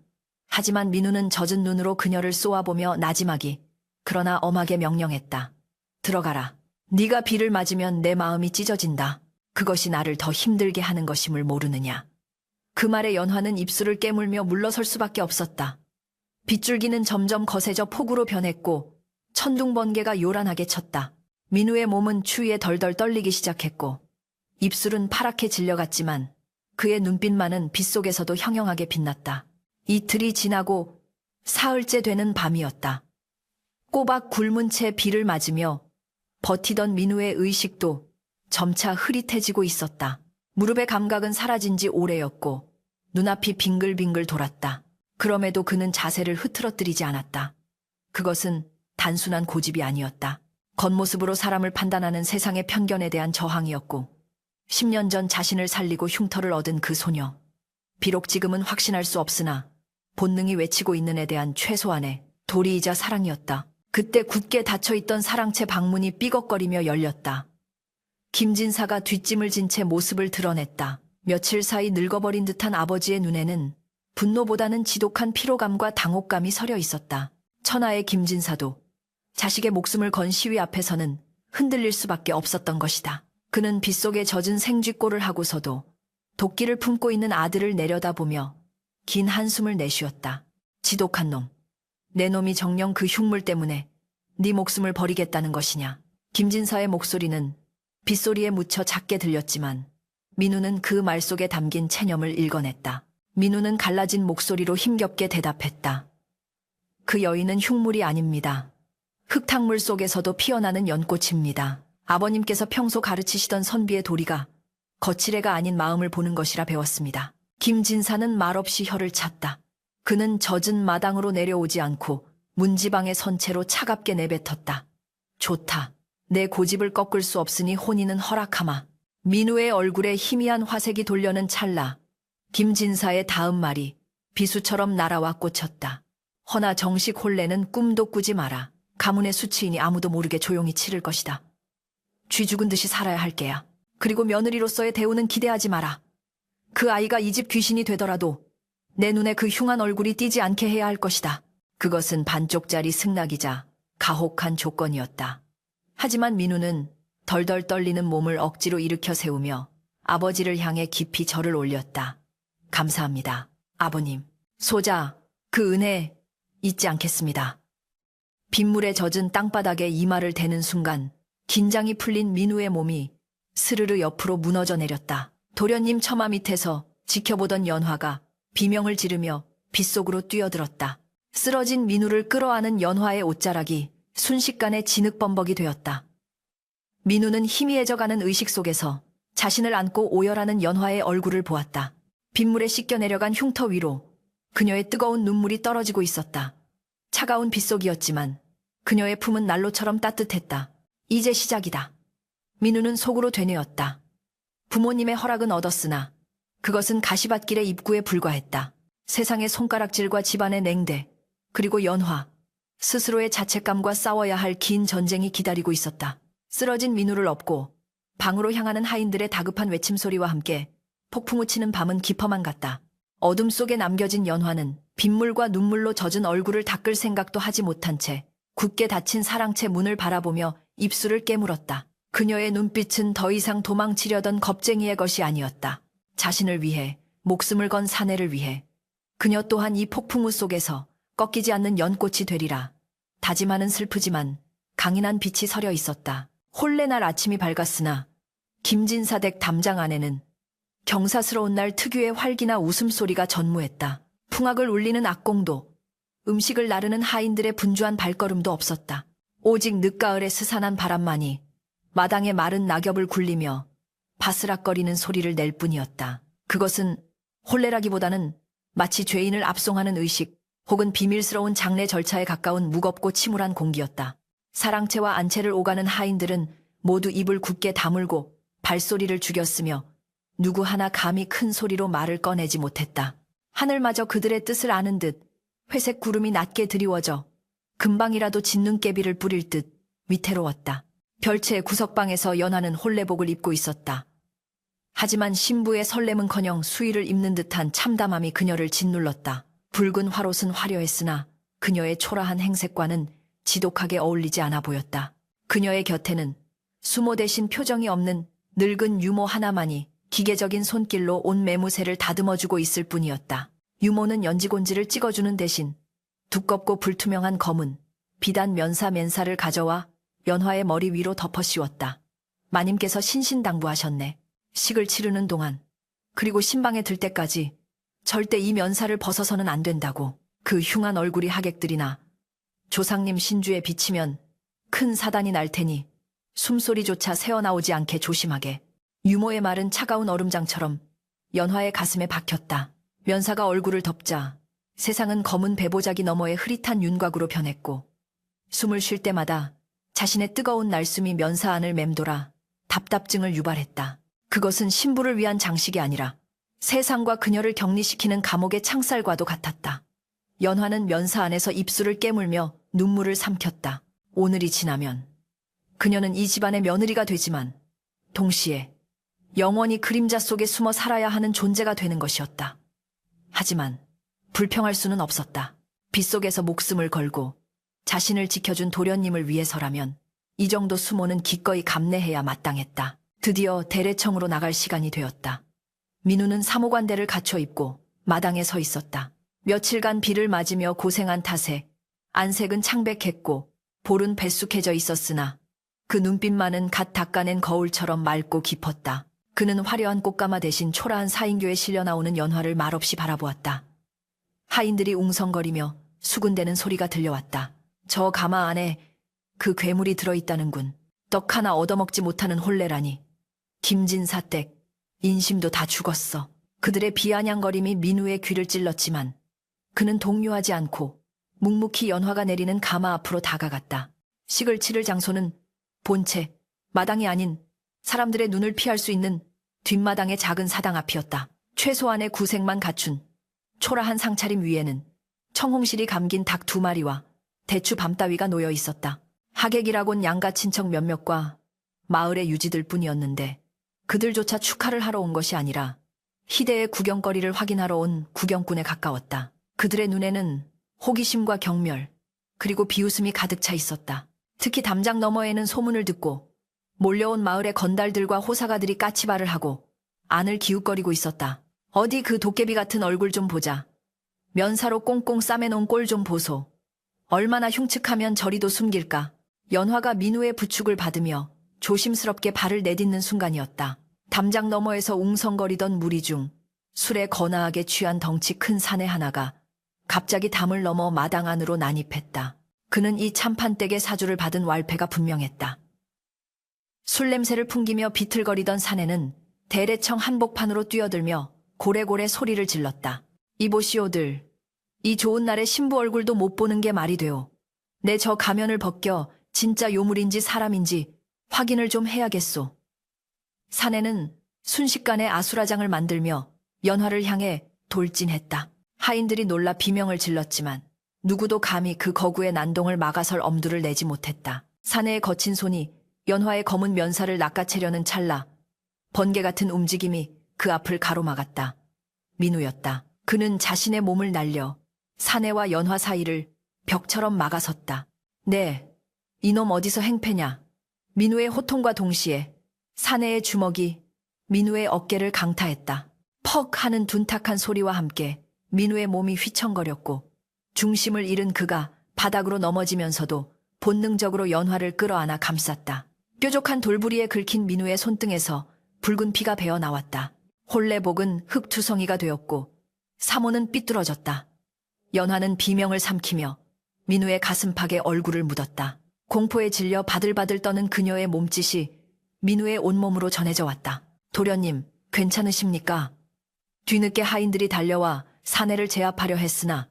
S1: 하지만 민우는 젖은 눈으로 그녀를 쏘아보며 나지막이 그러나 엄하게 명령했다. 들어가라. 네가 비를 맞으면 내 마음이 찢어진다. 그것이 나를 더 힘들게 하는 것임을 모르느냐. 그 말에 연화는 입술을 깨물며 물러설 수밖에 없었다. 빗줄기는 점점 거세져 폭우로 변했고 천둥번개가 요란하게 쳤다. 민우의 몸은 추위에 덜덜 떨리기 시작했고 입술은 파랗게 질려갔지만 그의 눈빛만은 빗속에서도 형형하게 빛났다. 이틀이 지나고 사흘째 되는 밤이었다. 꼬박 굶은 채 비를 맞으며 버티던 민우의 의식도 점차 흐릿해지고 있었다. 무릎의 감각은 사라진 지 오래였고 눈앞이 빙글빙글 돌았다. 그럼에도 그는 자세를 흐트러뜨리지 않았다. 그것은 단순한 고집이 아니었다. 겉모습으로 사람을 판단하는 세상의 편견에 대한 저항이었고 10년 전 자신을 살리고 흉터를 얻은 그 소녀. 비록 지금은 확신할 수 없으나 본능이 외치고 있는 에 대한 최소한의 도리이자 사랑이었다. 그때 굳게 닫혀있던 사랑채 방문이 삐걱거리며 열렸다. 김진사가 뒷짐을 진 채 모습을 드러냈다. 며칠 사이 늙어버린 듯한 아버지의 눈에는 분노보다는 지독한 피로감과 당혹감이 서려 있었다. 천하의 김진사도 자식의 목숨을 건 시위 앞에서는 흔들릴 수밖에 없었던 것이다. 그는 빗속에 젖은 생쥐꼴을 하고서도 도끼를 품고 있는 아들을 내려다보며 긴 한숨을 내쉬었다. 지독한 놈. 내 놈이 정녕 그 흉물 때문에 네 목숨을 버리겠다는 것이냐. 김진사의 목소리는 빗소리에 묻혀 작게 들렸지만 민우는 그 말 속에 담긴 체념을 읽어냈다. 민우는 갈라진 목소리로 힘겹게 대답했다. 그 여인은 흉물이 아닙니다. 흙탕물 속에서도 피어나는 연꽃입니다. 아버님께서 평소 가르치시던 선비의 도리가 거칠애가 아닌 마음을 보는 것이라 배웠습니다. 김진사는 말없이 혀를 찼다. 그는 젖은 마당으로 내려오지 않고 문지방에 선 채로 차갑게 내뱉었다. 좋다. 내 고집을 꺾을 수 없으니 혼인은 허락하마. 민우의 얼굴에 희미한 화색이 돌려는 찰나 김진사의 다음 말이 비수처럼 날아와 꽂혔다. 허나 정식 혼례는 꿈도 꾸지 마라. 가문의 수치이니 아무도 모르게 조용히 치를 것이다. 쥐 죽은 듯이 살아야 할 게야. 그리고 며느리로서의 대우는 기대하지 마라. 그 아이가 이 집 귀신이 되더라도 내 눈에 그 흉한 얼굴이 띄지 않게 해야 할 것이다. 그것은 반쪽짜리 승낙이자 가혹한 조건이었다. 하지만 민우는 덜덜 떨리는 몸을 억지로 일으켜 세우며 아버지를 향해 깊이 절을 올렸다. 감사합니다. 아버님. 소자, 그 은혜 잊지 않겠습니다. 빗물에 젖은 땅바닥에 이마를 대는 순간 긴장이 풀린 민우의 몸이 스르르 옆으로 무너져 내렸다. 도련님 처마 밑에서 지켜보던 연화가 비명을 지르며 빗속으로 뛰어들었다. 쓰러진 민우를 끌어안은 연화의 옷자락이 순식간에 진흙범벅이 되었다. 민우는 희미해져가는 의식 속에서 자신을 안고 오열하는 연화의 얼굴을 보았다. 빗물에 씻겨 내려간 흉터 위로 그녀의 뜨거운 눈물이 떨어지고 있었다. 차가운 빗속이었지만 그녀의 품은 난로처럼 따뜻했다. 이제 시작이다. 민우는 속으로 되뇌었다. 부모님의 허락은 얻었으나 그것은 가시밭길의 입구에 불과했다. 세상의 손가락질과 집안의 냉대, 그리고 연화, 스스로의 자책감과 싸워야 할 긴 전쟁이 기다리고 있었다. 쓰러진 민우를 업고 방으로 향하는 하인들의 다급한 외침소리와 함께 폭풍우 치는 밤은 깊어만 갔다. 어둠 속에 남겨진 연화는 빗물과 눈물로 젖은 얼굴을 닦을 생각도 하지 못한 채 굳게 닫힌 사랑채 문을 바라보며 입술을 깨물었다. 그녀의 눈빛은 더 이상 도망치려던 겁쟁이의 것이 아니었다. 자신을 위해, 목숨을 건 사내를 위해. 그녀 또한 이 폭풍우 속에서 꺾이지 않는 연꽃이 되리라. 다짐하는 슬프지만 강인한 빛이 서려 있었다. 혼례날 아침이 밝았으나 김진사 댁 담장 안에는 경사스러운 날 특유의 활기나 웃음소리가 전무했다. 풍악을 울리는 악공도, 음식을 나르는 하인들의 분주한 발걸음도 없었다. 오직 늦가을의 스산한 바람만이 마당의 마른 낙엽을 굴리며 바스락거리는 소리를 낼 뿐이었다. 그것은 혼례라기보다는 마치 죄인을 압송하는 의식 혹은 비밀스러운 장례 절차에 가까운 무겁고 침울한 공기였다. 사랑채와 안채를 오가는 하인들은 모두 입을 굳게 다물고 발소리를 죽였으며 누구 하나 감히 큰 소리로 말을 꺼내지 못했다. 하늘마저 그들의 뜻을 아는 듯 회색 구름이 낮게 드리워져 금방이라도 진눈깨비를 뿌릴 듯 위태로웠다. 별채의 구석방에서 연화는 혼례복을 입고 있었다. 하지만 신부의 설렘은커녕 수의를 입는 듯한 참담함이 그녀를 짓눌렀다. 붉은 화롯은 화려했으나 그녀의 초라한 행색과는 지독하게 어울리지 않아 보였다. 그녀의 곁에는 수모 대신 표정이 없는 늙은 유모 하나만이 기계적인 손길로 온 매무새를 다듬어주고 있을 뿐이었다. 유모는 연지곤지를 찍어주는 대신 두껍고 불투명한 검은 비단 면사 맨사를 가져와 연화의 머리 위로 덮어 씌웠다. 마님께서 신신당부하셨네. 식을 치르는 동안, 그리고 신방에 들 때까지 절대 이 면사를 벗어서는 안 된다고. 그 흉한 얼굴이 하객들이나 조상님 신주에 비치면 큰 사단이 날 테니 숨소리조차 새어나오지 않게 조심하게. 유모의 말은 차가운 얼음장처럼 연화의 가슴에 박혔다. 면사가 얼굴을 덮자 세상은 검은 배보자기 너머의 흐릿한 윤곽으로 변했고 숨을 쉴 때마다 자신의 뜨거운 날숨이 면사 안을 맴돌아 답답증을 유발했다. 그것은 신부를 위한 장식이 아니라 세상과 그녀를 격리시키는 감옥의 창살과도 같았다. 연화는 면사 안에서 입술을 깨물며 눈물을 삼켰다. 오늘이 지나면 그녀는 이 집안의 며느리가 되지만 동시에 영원히 그림자 속에 숨어 살아야 하는 존재가 되는 것이었다. 하지만 불평할 수는 없었다. 빗속에서 목숨을 걸고 자신을 지켜준 도련님을 위해서라면 이 정도 수모는 기꺼이 감내해야 마땅했다. 드디어 대례청으로 나갈 시간이 되었다. 민우는 사모관대를 갖춰 입고 마당에 서 있었다. 며칠간 비를 맞으며 고생한 탓에 안색은 창백했고 볼은 배숙해져 있었으나 그 눈빛만은 갓 닦아낸 거울처럼 맑고 깊었다. 그는 화려한 꽃가마 대신 초라한 사인교에 실려 나오는 연화를 말없이 바라보았다. 하인들이 웅성거리며 수군대는 소리가 들려왔다. 저 가마 안에 그 괴물이 들어있다는군. 떡 하나 얻어먹지 못하는 혼례라니. 김진사 댁 인심도 다 죽었어. 그들의 비아냥거림이 민우의 귀를 찔렀지만 그는 동요하지 않고 묵묵히 연화가 내리는 가마 앞으로 다가갔다. 식을 치를 장소는 본체, 마당이 아닌 사람들의 눈을 피할 수 있는 뒷마당의 작은 사당 앞이었다. 최소한의 구색만 갖춘 초라한 상차림 위에는 청홍실이 감긴 닭 2마리와 대추 밤따위가 놓여 있었다. 하객이라곤 양가 친척 몇몇과 마을의 유지들 뿐이었는데 그들조차 축하를 하러 온 것이 아니라 희대의 구경거리를 확인하러 온 구경꾼에 가까웠다. 그들의 눈에는 호기심과 경멸 그리고 비웃음이 가득 차 있었다. 특히 담장 너머에는 소문을 듣고 몰려온 마을의 건달들과 호사가들이 까치발을 하고 안을 기웃거리고 있었다. 어디 그 도깨비 같은 얼굴 좀 보자. 면사로 꽁꽁 싸매놓은 꼴 좀 보소. 얼마나 흉측하면 저리도 숨길까. 연화가 민우의 부축을 받으며 조심스럽게 발을 내딛는 순간이었다. 담장 너머에서 웅성거리던 무리 중 술에 거나하게 취한 덩치 큰 사내 하나가 갑자기 담을 넘어 마당 안으로 난입했다. 그는 이 참판댁의 사주를 받은 왈패가 분명했다. 술 냄새를 풍기며 비틀거리던 사내는 대레청 한복판으로 뛰어들며 고래고래 소리를 질렀다. 이보시오들, 이 좋은 날에 신부 얼굴도 못 보는 게 말이 되오. 내 저 가면을 벗겨 진짜 요물인지 사람인지 확인을 좀 해야겠소. 사내는 순식간에 아수라장을 만들며 연화를 향해 돌진했다. 하인들이 놀라 비명을 질렀지만 누구도 감히 그 거구의 난동을 막아설 엄두를 내지 못했다. 사내의 거친 손이 연화의 검은 면사를 낚아채려는 찰나 번개 같은 움직임이 그 앞을 가로막았다. 민우였다. 그는 자신의 몸을 날려 사내와 연화 사이를 벽처럼 막아섰다. 네, 이놈 어디서 행패냐. 민우의 호통과 동시에 사내의 주먹이 민우의 어깨를 강타했다. 퍽 하는 둔탁한 소리와 함께 민우의 몸이 휘청거렸고 중심을 잃은 그가 바닥으로 넘어지면서도 본능적으로 연화를 끌어안아 감쌌다. 뾰족한 돌부리에 긁힌 민우의 손등에서 붉은 피가 배어 나왔다. 홀레복은 흙투성이가 되었고 사모는 삐뚤어졌다. 연화는 비명을 삼키며 민우의 가슴팍에 얼굴을 묻었다. 공포에 질려 바들바들 떠는 그녀의 몸짓이 민우의 온몸으로 전해져 왔다. 도련님, 괜찮으십니까? 뒤늦게 하인들이 달려와 사내를 제압하려 했으나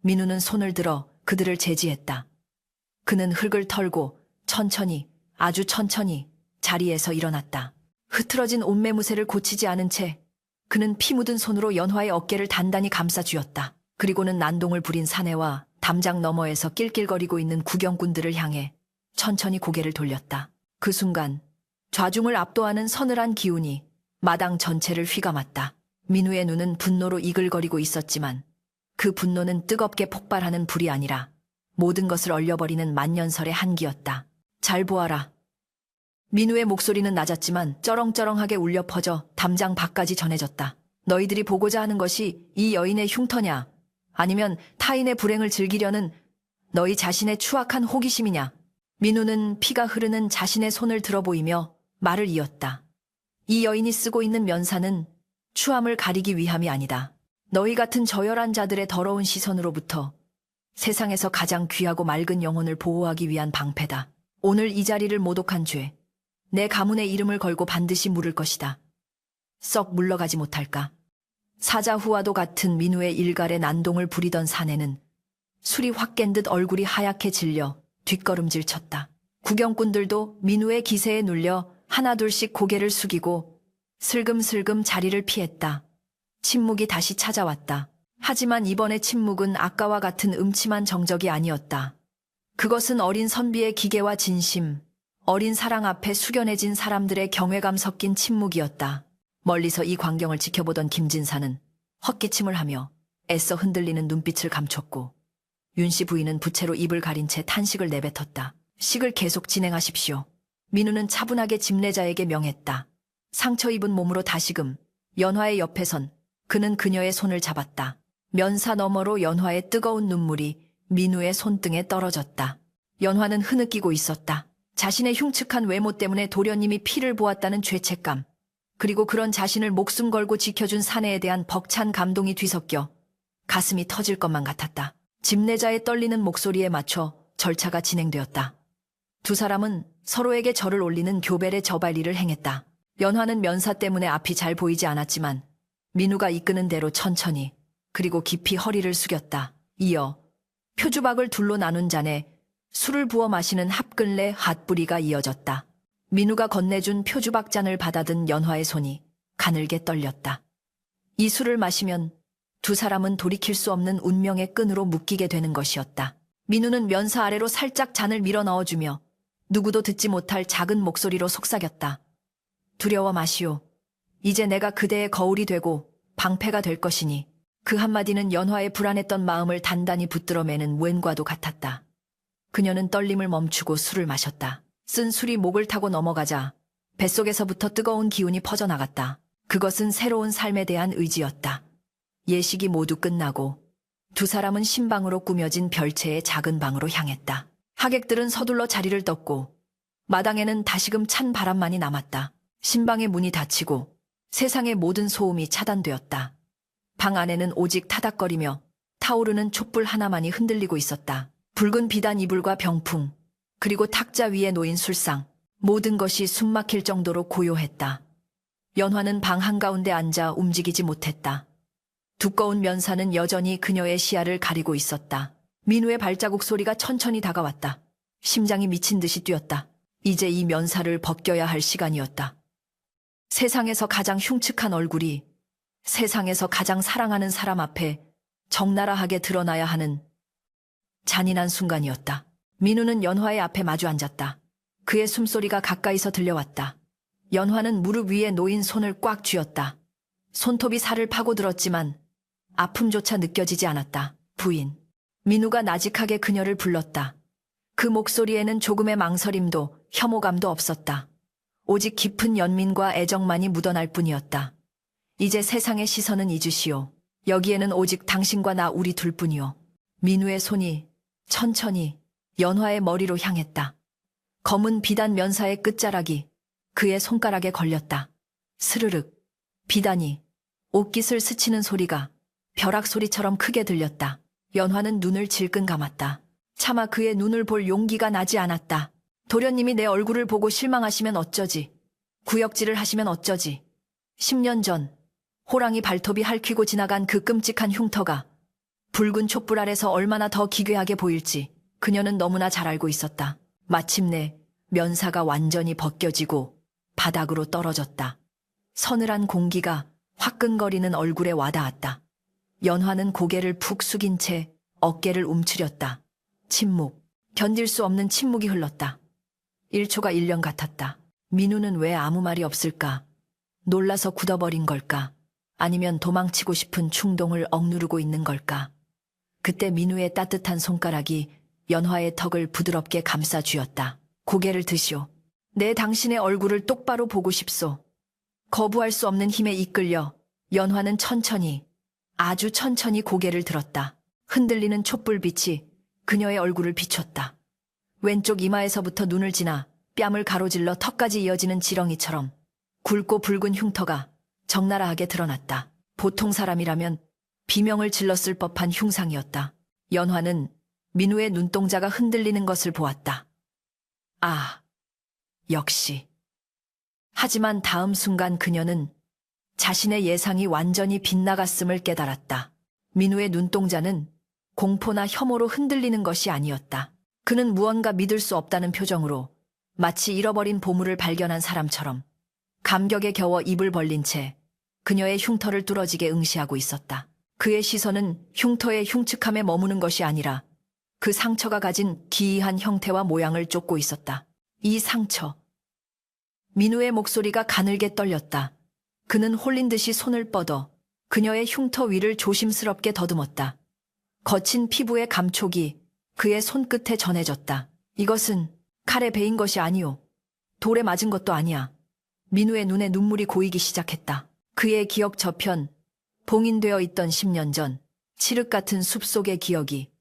S1: 민우는 손을 들어 그들을 제지했다. 그는 흙을 털고 천천히, 아주 천천히 자리에서 일어났다. 흐트러진 옷매무새를 고치지 않은 채 그는 피 묻은 손으로 연화의 어깨를 단단히 감싸 쥐었다. 그리고는 난동을 부린 사내와 담장 너머에서 낄낄거리고 있는 구경꾼들을 향해 천천히 고개를 돌렸다. 그 순간 좌중을 압도하는 서늘한 기운이 마당 전체를 휘감았다. 민우의 눈은 분노로 이글거리고 있었지만 그 분노는 뜨겁게 폭발하는 불이 아니라 모든 것을 얼려버리는 만년설의 한기였다. 잘 보아라. 민우의 목소리는 낮았지만 쩌렁쩌렁하게 울려 퍼져 담장 밖까지 전해졌다. 너희들이 보고자 하는 것이 이 여인의 흉터냐? 아니면 타인의 불행을 즐기려는 너희 자신의 추악한 호기심이냐? 민우는 피가 흐르는 자신의 손을 들어 보이며 말을 이었다. 이 여인이 쓰고 있는 면사는 추함을 가리기 위함이 아니다. 너희 같은 저열한 자들의 더러운 시선으로부터 세상에서 가장 귀하고 맑은 영혼을 보호하기 위한 방패다. 오늘 이 자리를 모독한 죄, 내 가문의 이름을 걸고 반드시 물을 것이다. 썩 물러가지 못할까? 사자후와도 같은 민우의 일갈에 난동을 부리던 사내는 술이 확 깬 듯 얼굴이 하얗게 질려 뒷걸음질 쳤다. 구경꾼들도 민우의 기세에 눌려 하나둘씩 고개를 숙이고 슬금슬금 자리를 피했다. 침묵이 다시 찾아왔다. 하지만 이번의 침묵은 아까와 같은 음침한 정적이 아니었다. 그것은 어린 선비의 기계와 진심, 어린 사랑 앞에 숙연해진 사람들의 경외감 섞인 침묵이었다. 멀리서 이 광경을 지켜보던 김진사는 헛기침을 하며 애써 흔들리는 눈빛을 감췄고 윤씨 부인은 부채로 입을 가린 채 탄식을 내뱉었다. 식을 계속 진행하십시오. 민우는 차분하게 집례자에게 명했다. 상처 입은 몸으로 다시금 연화의 옆에 선 그는 그녀의 손을 잡았다. 면사 너머로 연화의 뜨거운 눈물이 민우의 손등에 떨어졌다. 연화는 흐느끼고 있었다. 자신의 흉측한 외모 때문에 도련님이 피를 보았다는 죄책감, 그리고 그런 자신을 목숨 걸고 지켜준 사내에 대한 벅찬 감동이 뒤섞여 가슴이 터질 것만 같았다. 집례자의 떨리는 목소리에 맞춰 절차가 진행되었다. 두 사람은 서로에게 절을 올리는 교벨의 저발리를 행했다. 연화는 면사 때문에 앞이 잘 보이지 않았지만 민우가 이끄는 대로 천천히, 그리고 깊이 허리를 숙였다. 이어 표주박을 둘로 나눈 잔에 술을 부어 마시는 합근래 핫뿌리가 이어졌다. 민우가 건네준 표주박 잔을 받아든 연화의 손이 가늘게 떨렸다. 이 술을 마시면 두 사람은 돌이킬 수 없는 운명의 끈으로 묶이게 되는 것이었다. 민우는 면사 아래로 살짝 잔을 밀어 넣어주며 누구도 듣지 못할 작은 목소리로 속삭였다. 두려워 마시오. 이제 내가 그대의 거울이 되고 방패가 될 것이니. 그 한마디는 연화의 불안했던 마음을 단단히 붙들어매는 웬과도 같았다. 그녀는 떨림을 멈추고 술을 마셨다. 쓴 술이 목을 타고 넘어가자 뱃속에서부터 뜨거운 기운이 퍼져나갔다. 그것은 새로운 삶에 대한 의지였다. 예식이 모두 끝나고 두 사람은 신방으로 꾸며진 별채의 작은 방으로 향했다. 하객들은 서둘러 자리를 떴고 마당에는 다시금 찬 바람만이 남았다. 신방의 문이 닫히고 세상의 모든 소음이 차단되었다. 방 안에는 오직 타닥거리며 타오르는 촛불 하나만이 흔들리고 있었다. 붉은 비단 이불과 병풍, 그리고 탁자 위에 놓인 술상, 모든 것이 숨막힐 정도로 고요했다. 연화는 방 한가운데 앉아 움직이지 못했다. 두꺼운 면사는 여전히 그녀의 시야를 가리고 있었다. 민우의 발자국 소리가 천천히 다가왔다. 심장이 미친 듯이 뛰었다. 이제 이 면사를 벗겨야 할 시간이었다. 세상에서 가장 흉측한 얼굴이 세상에서 가장 사랑하는 사람 앞에 적나라하게 드러나야 하는 잔인한 순간이었다. 민우는 연화의 앞에 마주 앉았다. 그의 숨소리가 가까이서 들려왔다. 연화는 무릎 위에 놓인 손을 꽉 쥐었다. 손톱이 살을 파고들었지만 아픔조차 느껴지지 않았다. 부인. 민우가 나직하게 그녀를 불렀다. 그 목소리에는 조금의 망설임도 혐오감도 없었다. 오직 깊은 연민과 애정만이 묻어날 뿐이었다. 이제 세상의 시선은 잊으시오. 여기에는 오직 당신과 나 우리 둘뿐이오. 민우의 손이 천천히 연화의 머리로 향했다. 검은 비단 면사의 끝자락이 그의 손가락에 걸렸다. 스르륵 비단이 옷깃을 스치는 소리가 벼락 소리처럼 크게 들렸다. 연화는 눈을 질끈 감았다. 차마 그의 눈을 볼 용기가 나지 않았다. 도련님이 내 얼굴을 보고 실망하시면 어쩌지. 구역질을 하시면 어쩌지. 10년 전 호랑이 발톱이 핥히고 지나간 그 끔찍한 흉터가 붉은 촛불 아래서 얼마나 더 기괴하게 보일지 그녀는 너무나 잘 알고 있었다. 마침내 면사가 완전히 벗겨지고 바닥으로 떨어졌다. 서늘한 공기가 화끈거리는 얼굴에 와닿았다. 연화는 고개를 푹 숙인 채 어깨를 움츠렸다. 침묵, 견딜 수 없는 침묵이 흘렀다. 1초가 1년 같았다. 민우는 왜 아무 말이 없을까? 놀라서 굳어버린 걸까? 아니면 도망치고 싶은 충동을 억누르고 있는 걸까? 그때 민우의 따뜻한 손가락이 연화의 턱을 부드럽게 감싸 쥐었다. 고개를 드시오. 내 당신의 얼굴을 똑바로 보고 싶소. 거부할 수 없는 힘에 이끌려 연화는 천천히, 아주 천천히 고개를 들었다. 흔들리는 촛불빛이 그녀의 얼굴을 비췄다. 왼쪽 이마에서부터 눈을 지나 뺨을 가로질러 턱까지 이어지는 지렁이처럼 굵고 붉은 흉터가 적나라하게 드러났다. 보통 사람이라면 비명을 질렀을 법한 흉상이었다. 연화는 민우의 눈동자가 흔들리는 것을 보았다. 아, 역시. 하지만 다음 순간 그녀는 자신의 예상이 완전히 빗나갔음을 깨달았다. 민우의 눈동자는 공포나 혐오로 흔들리는 것이 아니었다. 그는 무언가 믿을 수 없다는 표정으로 마치 잃어버린 보물을 발견한 사람처럼 감격에 겨워 입을 벌린 채 그녀의 흉터를 뚫어지게 응시하고 있었다. 그의 시선은 흉터의 흉측함에 머무는 것이 아니라 그 상처가 가진 기이한 형태와 모양을 쫓고 있었다. 이 상처. 민우의 목소리가 가늘게 떨렸다. 그는 홀린 듯이 손을 뻗어 그녀의 흉터 위를 조심스럽게 더듬었다. 거친 피부의 감촉이 그의 손끝에 전해졌다. 이것은 칼에 베인 것이 아니오. 돌에 맞은 것도 아니야. 민우의 눈에 눈물이 고이기 시작했다. 그의 기억 저편, 봉인되어 있던 10년 전, 칠흑 같은 숲속의 기억이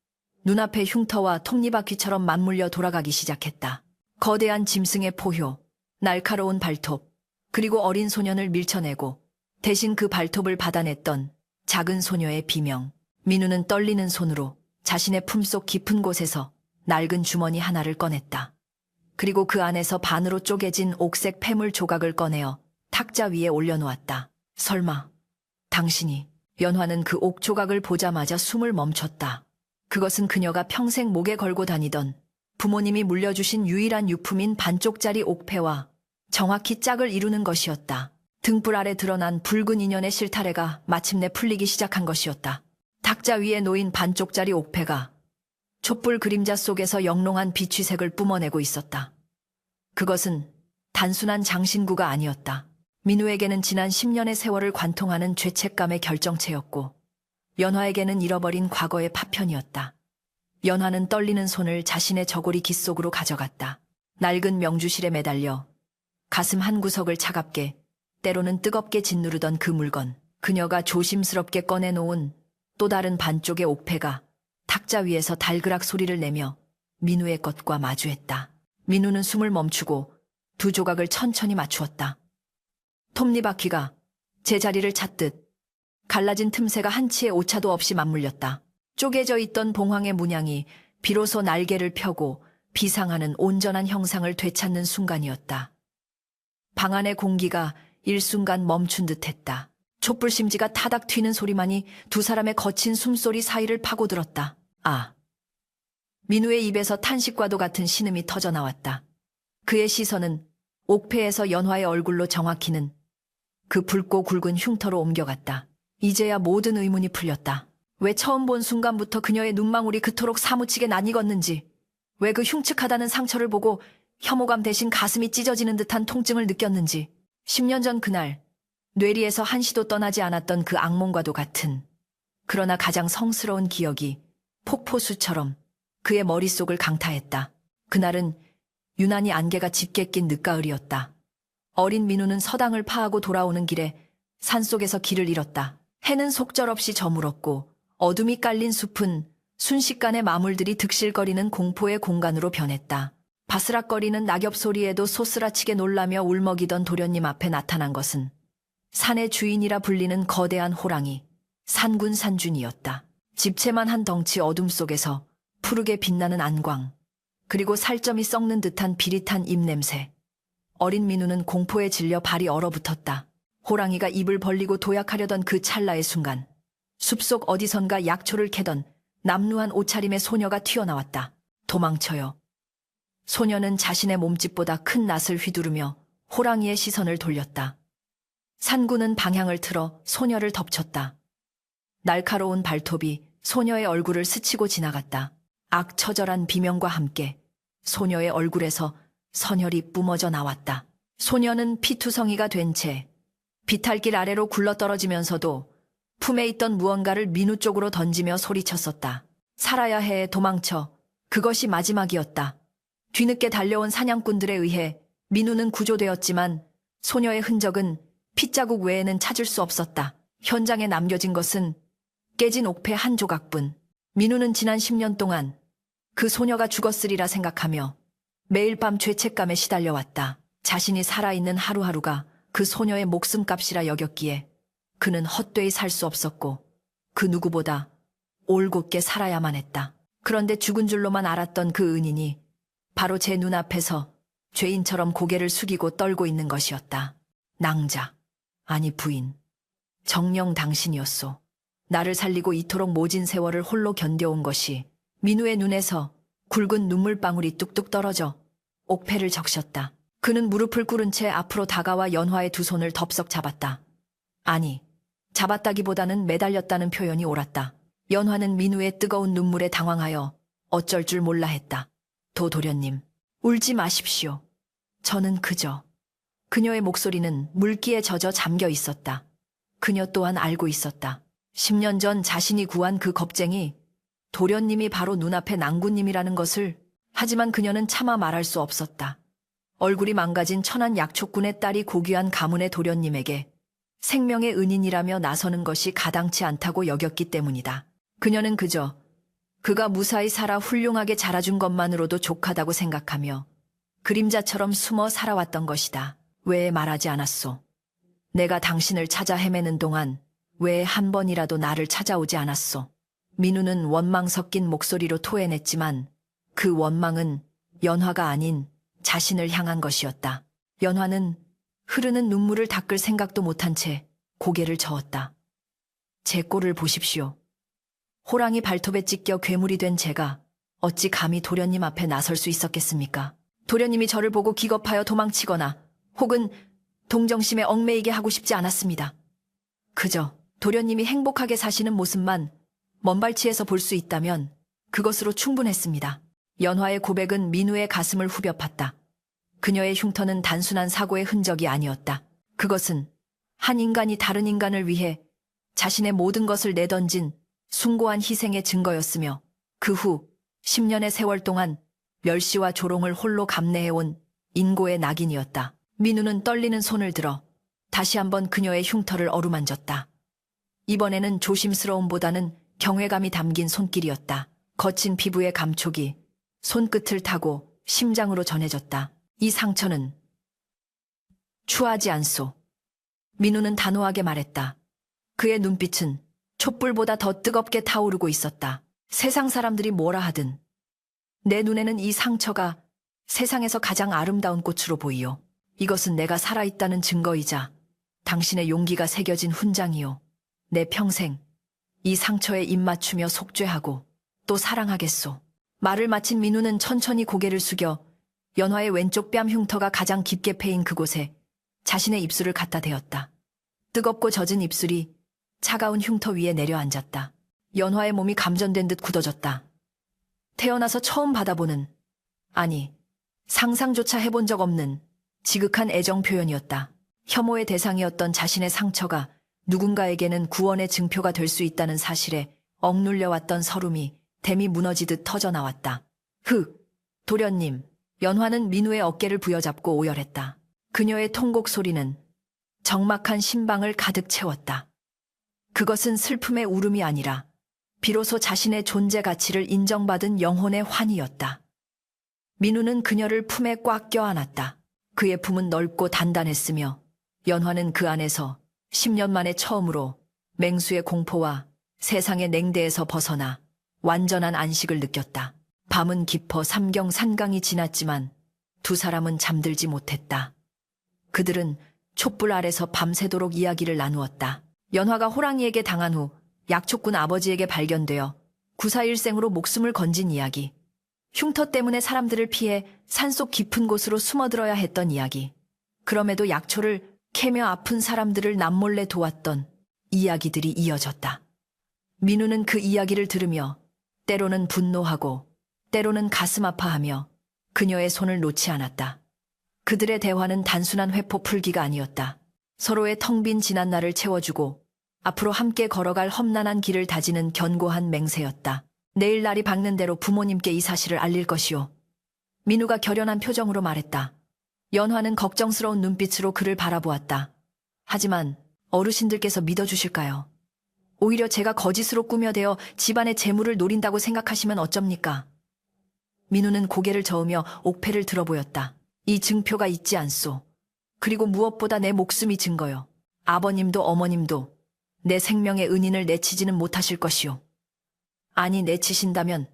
S1: 눈앞의 흉터와 톱니바퀴처럼 맞물려 돌아가기 시작했다. 거대한 짐승의 포효, 날카로운 발톱, 그리고 어린 소년을 밀쳐내고 대신 그 발톱을 받아냈던 작은 소녀의 비명. 민우는 떨리는 손으로 자신의 품속 깊은 곳에서 낡은 주머니 하나를 꺼냈다. 그리고 그 안에서 반으로 쪼개진 옥색 폐물 조각을 꺼내어 탁자 위에 올려놓았다. 설마 당신이. 연화는 그 옥조각을 보자마자 숨을 멈췄다. 그것은 그녀가 평생 목에 걸고 다니던 부모님이 물려주신 유일한 유품인 반쪽짜리 옥패와 정확히 짝을 이루는 것이었다. 등불 아래 드러난 붉은 인연의 실타래가 마침내 풀리기 시작한 것이었다. 탁자 위에 놓인 반쪽짜리 옥패가 촛불 그림자 속에서 영롱한 비취색을 뿜어내고 있었다. 그것은 단순한 장신구가 아니었다. 민우에게는 지난 10년의 세월을 관통하는 죄책감의 결정체였고, 연화에게는 잃어버린 과거의 파편이었다. 연화는 떨리는 손을 자신의 저고리 깃속으로 가져갔다. 낡은 명주실에 매달려 가슴 한구석을 차갑게, 때로는 뜨겁게 짓누르던 그 물건, 그녀가 조심스럽게 꺼내놓은 또 다른 반쪽의 옥패가 탁자 위에서 달그락 소리를 내며 민우의 것과 마주했다. 민우는 숨을 멈추고 두 조각을 천천히 맞추었다. 톱니바퀴가 제자리를 찾듯 갈라진 틈새가 한치의 오차도 없이 맞물렸다. 쪼개져 있던 봉황의 문양이 비로소 날개를 펴고 비상하는 온전한 형상을 되찾는 순간이었다. 방 안의 공기가 일순간 멈춘 듯했다. 촛불 심지가 타닥 튀는 소리만이 두 사람의 거친 숨소리 사이를 파고들었다. 아! 민우의 입에서 탄식과도 같은 신음이 터져나왔다. 그의 시선은 옥패에서 연화의 얼굴로 정확히는 그 붉고 굵은 흉터로 옮겨갔다. 이제야 모든 의문이 풀렸다. 왜 처음 본 순간부터 그녀의 눈망울이 그토록 사무치게 낯익었는지, 왜 그 흉측하다는 상처를 보고 혐오감 대신 가슴이 찢어지는 듯한 통증을 느꼈는지, 10년 전 그날 뇌리에서 한시도 떠나지 않았던 그 악몽과도 같은, 그러나 가장 성스러운 기억이 폭포수처럼 그의 머릿속을 강타했다. 그날은 유난히 안개가 짙게 낀 늦가을이었다. 어린 민우는 서당을 파하고 돌아오는 길에 산속에서 길을 잃었다. 해는 속절없이 저물었고 어둠이 깔린 숲은 순식간에 마물들이 득실거리는 공포의 공간으로 변했다. 바스락거리는 낙엽 소리에도 소스라치게 놀라며 울먹이던 도련님 앞에 나타난 것은 산의 주인이라 불리는 거대한 호랑이, 산군산준이었다. 집채만 한 덩치 어둠 속에서 푸르게 빛나는 안광, 그리고 살점이 썩는 듯한 비릿한 입냄새. 어린 민우는 공포에 질려 발이 얼어붙었다. 호랑이가 입을 벌리고 도약하려던 그 찰나의 순간, 숲속 어디선가 약초를 캐던 남루한 옷차림의 소녀가 튀어나왔다. 도망쳐요. 소녀는 자신의 몸집보다 큰 낫을 휘두르며 호랑이의 시선을 돌렸다. 산군은 방향을 틀어 소녀를 덮쳤다. 날카로운 발톱이 소녀의 얼굴을 스치고 지나갔다. 악처절한 비명과 함께 소녀의 얼굴에서 선혈이 뿜어져 나왔다. 소녀는 피투성이가 된 채 비탈길 아래로 굴러떨어지면서도 품에 있던 무언가를 민우 쪽으로 던지며 소리쳤었다. 살아야 해, 도망쳐. 그것이 마지막이었다. 뒤늦게 달려온 사냥꾼들에 의해 민우는 구조되었지만 소녀의 흔적은 핏자국 외에는 찾을 수 없었다. 현장에 남겨진 것은 깨진 옥패 한 조각뿐. 민우는 지난 10년 동안 그 소녀가 죽었으리라 생각하며 매일 밤 죄책감에 시달려왔다. 자신이 살아있는 하루하루가 그 소녀의 목숨값이라 여겼기에 그는 헛되이 살 수 없었고 그 누구보다 올곧게 살아야만 했다. 그런데 죽은 줄로만 알았던 그 은인이 바로 제 눈앞에서 죄인처럼 고개를 숙이고 떨고 있는 것이었다. 낭자, 아니 부인, 정녕 당신이었소. 나를 살리고 이토록 모진 세월을 홀로 견뎌온 것이. 민우의 눈에서 굵은 눈물방울이 뚝뚝 떨어져 옥패를 적셨다. 그는 무릎을 꿇은 채 앞으로 다가와 연화의 두 손을 덥석 잡았다. 아니, 잡았다기보다는 매달렸다는 표현이 옳았다. 연화는 민우의 뜨거운 눈물에 당황하여 어쩔 줄 몰라 했다. 도련님, 울지 마십시오. 저는 그저. 그녀의 목소리는 물기에 젖어 잠겨 있었다. 그녀 또한 알고 있었다. 10년 전 자신이 구한 그 겁쟁이 도련님이 바로 눈앞의 낭군님이라는 것을. 하지만 그녀는 차마 말할 수 없었다. 얼굴이 망가진 천한 약초꾼의 딸이 고귀한 가문의 도련님에게 생명의 은인이라며 나서는 것이 가당치 않다고 여겼기 때문이다. 그녀는 그저 그가 무사히 살아 훌륭하게 자라준 것만으로도 족하다고 생각하며 그림자처럼 숨어 살아왔던 것이다. 왜 말하지 않았소? 내가 당신을 찾아 헤매는 동안 왜 한 번이라도 나를 찾아오지 않았소? 민우는 원망 섞인 목소리로 토해냈지만 그 원망은 연화가 아닌 자신을 향한 것이었다. 연화는 흐르는 눈물을 닦을 생각도 못한 채 고개를 저었다. 제 꼴을 보십시오. 호랑이 발톱에 찢겨 괴물이 된 제가 어찌 감히 도련님 앞에 나설 수 있었겠습니까? 도련님이 저를 보고 기겁하여 도망치거나 혹은 동정심에 얽매이게 하고 싶지 않았습니다. 그저 도련님이 행복하게 사시는 모습만 먼발치에서 볼 수 있다면 그것으로 충분했습니다. 연화의 고백은 민우의 가슴을 후벼 팠다. 그녀의 흉터는 단순한 사고의 흔적이 아니었다. 그것은 한 인간이 다른 인간을 위해 자신의 모든 것을 내던진 숭고한 희생의 증거였으며 그 후 10년의 세월 동안 멸시와 조롱을 홀로 감내해온 인고의 낙인이었다. 민우는 떨리는 손을 들어 다시 한번 그녀의 흉터를 어루만졌다. 이번에는 조심스러움보다는 경외감이 담긴 손길이었다. 거친 피부의 감촉이 손끝을 타고 심장으로 전해졌다. 이 상처는 추하지 않소. 민우는 단호하게 말했다. 그의 눈빛은 촛불보다 더 뜨겁게 타오르고 있었다. 세상 사람들이 뭐라 하든 내 눈에는 이 상처가 세상에서 가장 아름다운 꽃으로 보이요. 이것은 내가 살아있다는 증거이자 당신의 용기가 새겨진 훈장이요. 내 평생 이 상처에 입맞추며 속죄하고 또 사랑하겠소. 말을 마친 민우는 천천히 고개를 숙여 연화의 왼쪽 뺨 흉터가 가장 깊게 패인 그곳에 자신의 입술을 갖다 대었다. 뜨겁고 젖은 입술이 차가운 흉터 위에 내려앉았다. 연화의 몸이 감전된 듯 굳어졌다. 태어나서 처음 받아보는, 아니, 상상조차 해본 적 없는 지극한 애정 표현이었다. 혐오의 대상이었던 자신의 상처가 누군가에게는 구원의 증표가 될 수 있다는 사실에 억눌려왔던 서름이 댐이 무너지듯 터져나왔다. 도련님. 연화는 민우의 어깨를 부여잡고 오열했다. 그녀의 통곡 소리는 적막한 심방을 가득 채웠다. 그것은 슬픔의 울음이 아니라 비로소 자신의 존재 가치를 인정받은 영혼의 환희였다. 민우는 그녀를 품에 꽉 껴안았다. 그의 품은 넓고 단단했으며 연화는 그 안에서 10년 만에 처음으로 맹수의 공포와 세상의 냉대에서 벗어나 완전한 안식을 느꼈다. 밤은 깊어 삼경 산강이 지났지만 두 사람은 잠들지 못했다. 그들은 촛불 아래서 밤새도록 이야기를 나누었다. 연화가 호랑이에게 당한 후 약초꾼 아버지에게 발견되어 구사일생으로 목숨을 건진 이야기. 흉터 때문에 사람들을 피해 산속 깊은 곳으로 숨어들어야 했던 이야기. 그럼에도 약초를 캐며 아픈 사람들을 남몰래 도왔던 이야기들이 이어졌다. 민우는 그 이야기를 들으며 때로는 분노하고 때로는 가슴 아파하며 그녀의 손을 놓지 않았다. 그들의 대화는 단순한 회포 풀기가 아니었다. 서로의 텅 빈 지난 날을 채워주고 앞으로 함께 걸어갈 험난한 길을 다지는 견고한 맹세였다. 내일 날이 밝는 대로 부모님께 이 사실을 알릴 것이오. 민우가 결연한 표정으로 말했다. 연화는 걱정스러운 눈빛으로 그를 바라보았다. 하지만 어르신들께서 믿어주실까요? 오히려 제가 거짓으로 꾸며대어 집안의 재물을 노린다고 생각하시면 어쩝니까? 민우는 고개를 저으며 옥패를 들어보였다. 이 증표가 있지 않소. 그리고 무엇보다 내 목숨이 증거요. 아버님도 어머님도 내 생명의 은인을 내치지는 못하실 것이오. 아니 내치신다면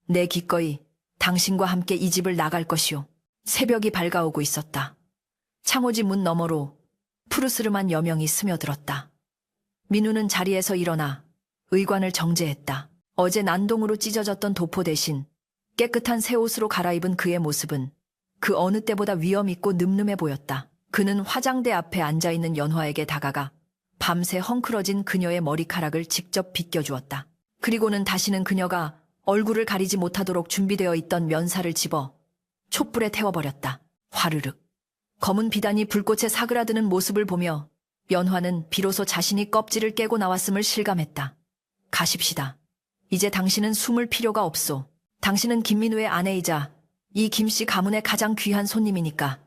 S1: 내 기꺼이 당신과 함께 이 집을 나갈 것이오. 새벽이 밝아오고 있었다. 창호지 문 너머로 푸르스름한 여명이 스며들었다. 민우는 자리에서 일어나 의관을 정제했다. 어제 난동으로 찢어졌던 도포 대신 깨끗한 새 옷으로 갈아입은 그의 모습은 그 어느 때보다 위엄있고 늠름해 보였다. 그는 화장대 앞에 앉아있는 연화에게 다가가 밤새 헝클어진 그녀의 머리카락을 직접 빗겨주었다. 그리고는 다시는 그녀가 얼굴을 가리지 못하도록 준비되어 있던 면사를 집어 촛불에 태워버렸다. 화르륵. 검은 비단이 불꽃에 사그라드는 모습을 보며 연화는 비로소 자신이 껍질을 깨고 나왔음을 실감했다. 가십시다. 이제 당신은 숨을 필요가 없소. 당신은 김민우의 아내이자 이 김씨 가문의 가장 귀한 손님이니까.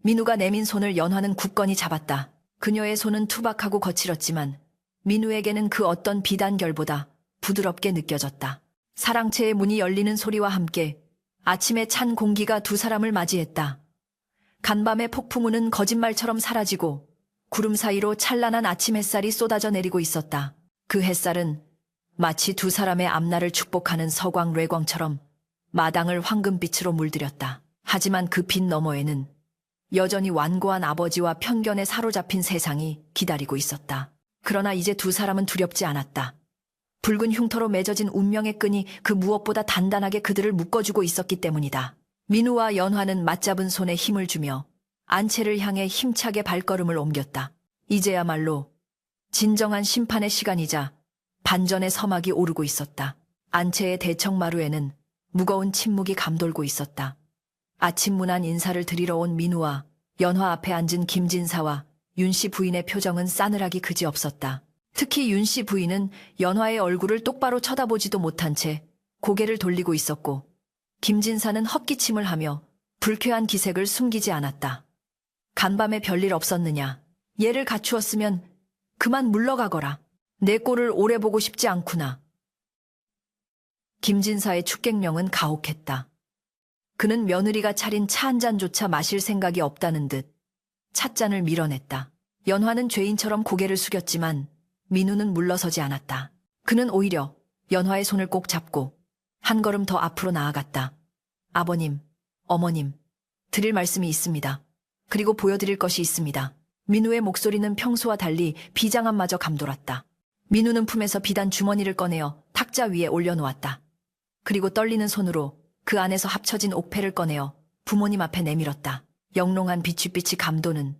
S1: 민우가 내민 손을 연화는 굳건히 잡았다. 그녀의 손은 투박하고 거칠었지만 민우에게는 그 어떤 비단결보다 부드럽게 느껴졌다. 사랑채의 문이 열리는 소리와 함께 아침의 찬 공기가 두 사람을 맞이했다. 간밤의 폭풍우는 거짓말처럼 사라지고 구름 사이로 찬란한 아침 햇살이 쏟아져 내리고 있었다. 그 햇살은 마치 두 사람의 앞날을 축복하는 서광 뢰광처럼 마당을 황금빛으로 물들였다. 하지만 그 빛 너머에는 여전히 완고한 아버지와 편견에 사로잡힌 세상이 기다리고 있었다. 그러나 이제 두 사람은 두렵지 않았다. 붉은 흉터로 맺어진 운명의 끈이 그 무엇보다 단단하게 그들을 묶어주고 있었기 때문이다. 민우와 연화는 맞잡은 손에 힘을 주며 안채를 향해 힘차게 발걸음을 옮겼다. 이제야말로 진정한 심판의 시간이자 반전의 서막이 오르고 있었다. 안채의 대청마루에는 무거운 침묵이 감돌고 있었다. 아침 문안 인사를 드리러 온 민우와 연화 앞에 앉은 김진사와 윤씨 부인의 표정은 싸늘하기 그지없었다. 특히 윤씨 부인은 연화의 얼굴을 똑바로 쳐다보지도 못한 채 고개를 돌리고 있었고 김진사는 헛기침을 하며 불쾌한 기색을 숨기지 않았다. 간밤에 별일 없었느냐. 얘를 갖추었으면 그만 물러가거라. 내 꼴을 오래 보고 싶지 않구나. 김진사의 축객명은 가혹했다. 그는 며느리가 차린 차 한 잔조차 마실 생각이 없다는 듯 찻잔을 밀어냈다. 연화는 죄인처럼 고개를 숙였지만 민우는 물러서지 않았다. 그는 오히려 연화의 손을 꼭 잡고 한 걸음 더 앞으로 나아갔다. 아버님, 어머님, 드릴 말씀이 있습니다. 그리고 보여드릴 것이 있습니다. 민우의 목소리는 평소와 달리 비장함마저 감돌았다. 민우는 품에서 비단 주머니를 꺼내어 탁자 위에 올려놓았다. 그리고 떨리는 손으로 그 안에서 합쳐진 옥패를 꺼내어 부모님 앞에 내밀었다. 영롱한 비취빛이 감도는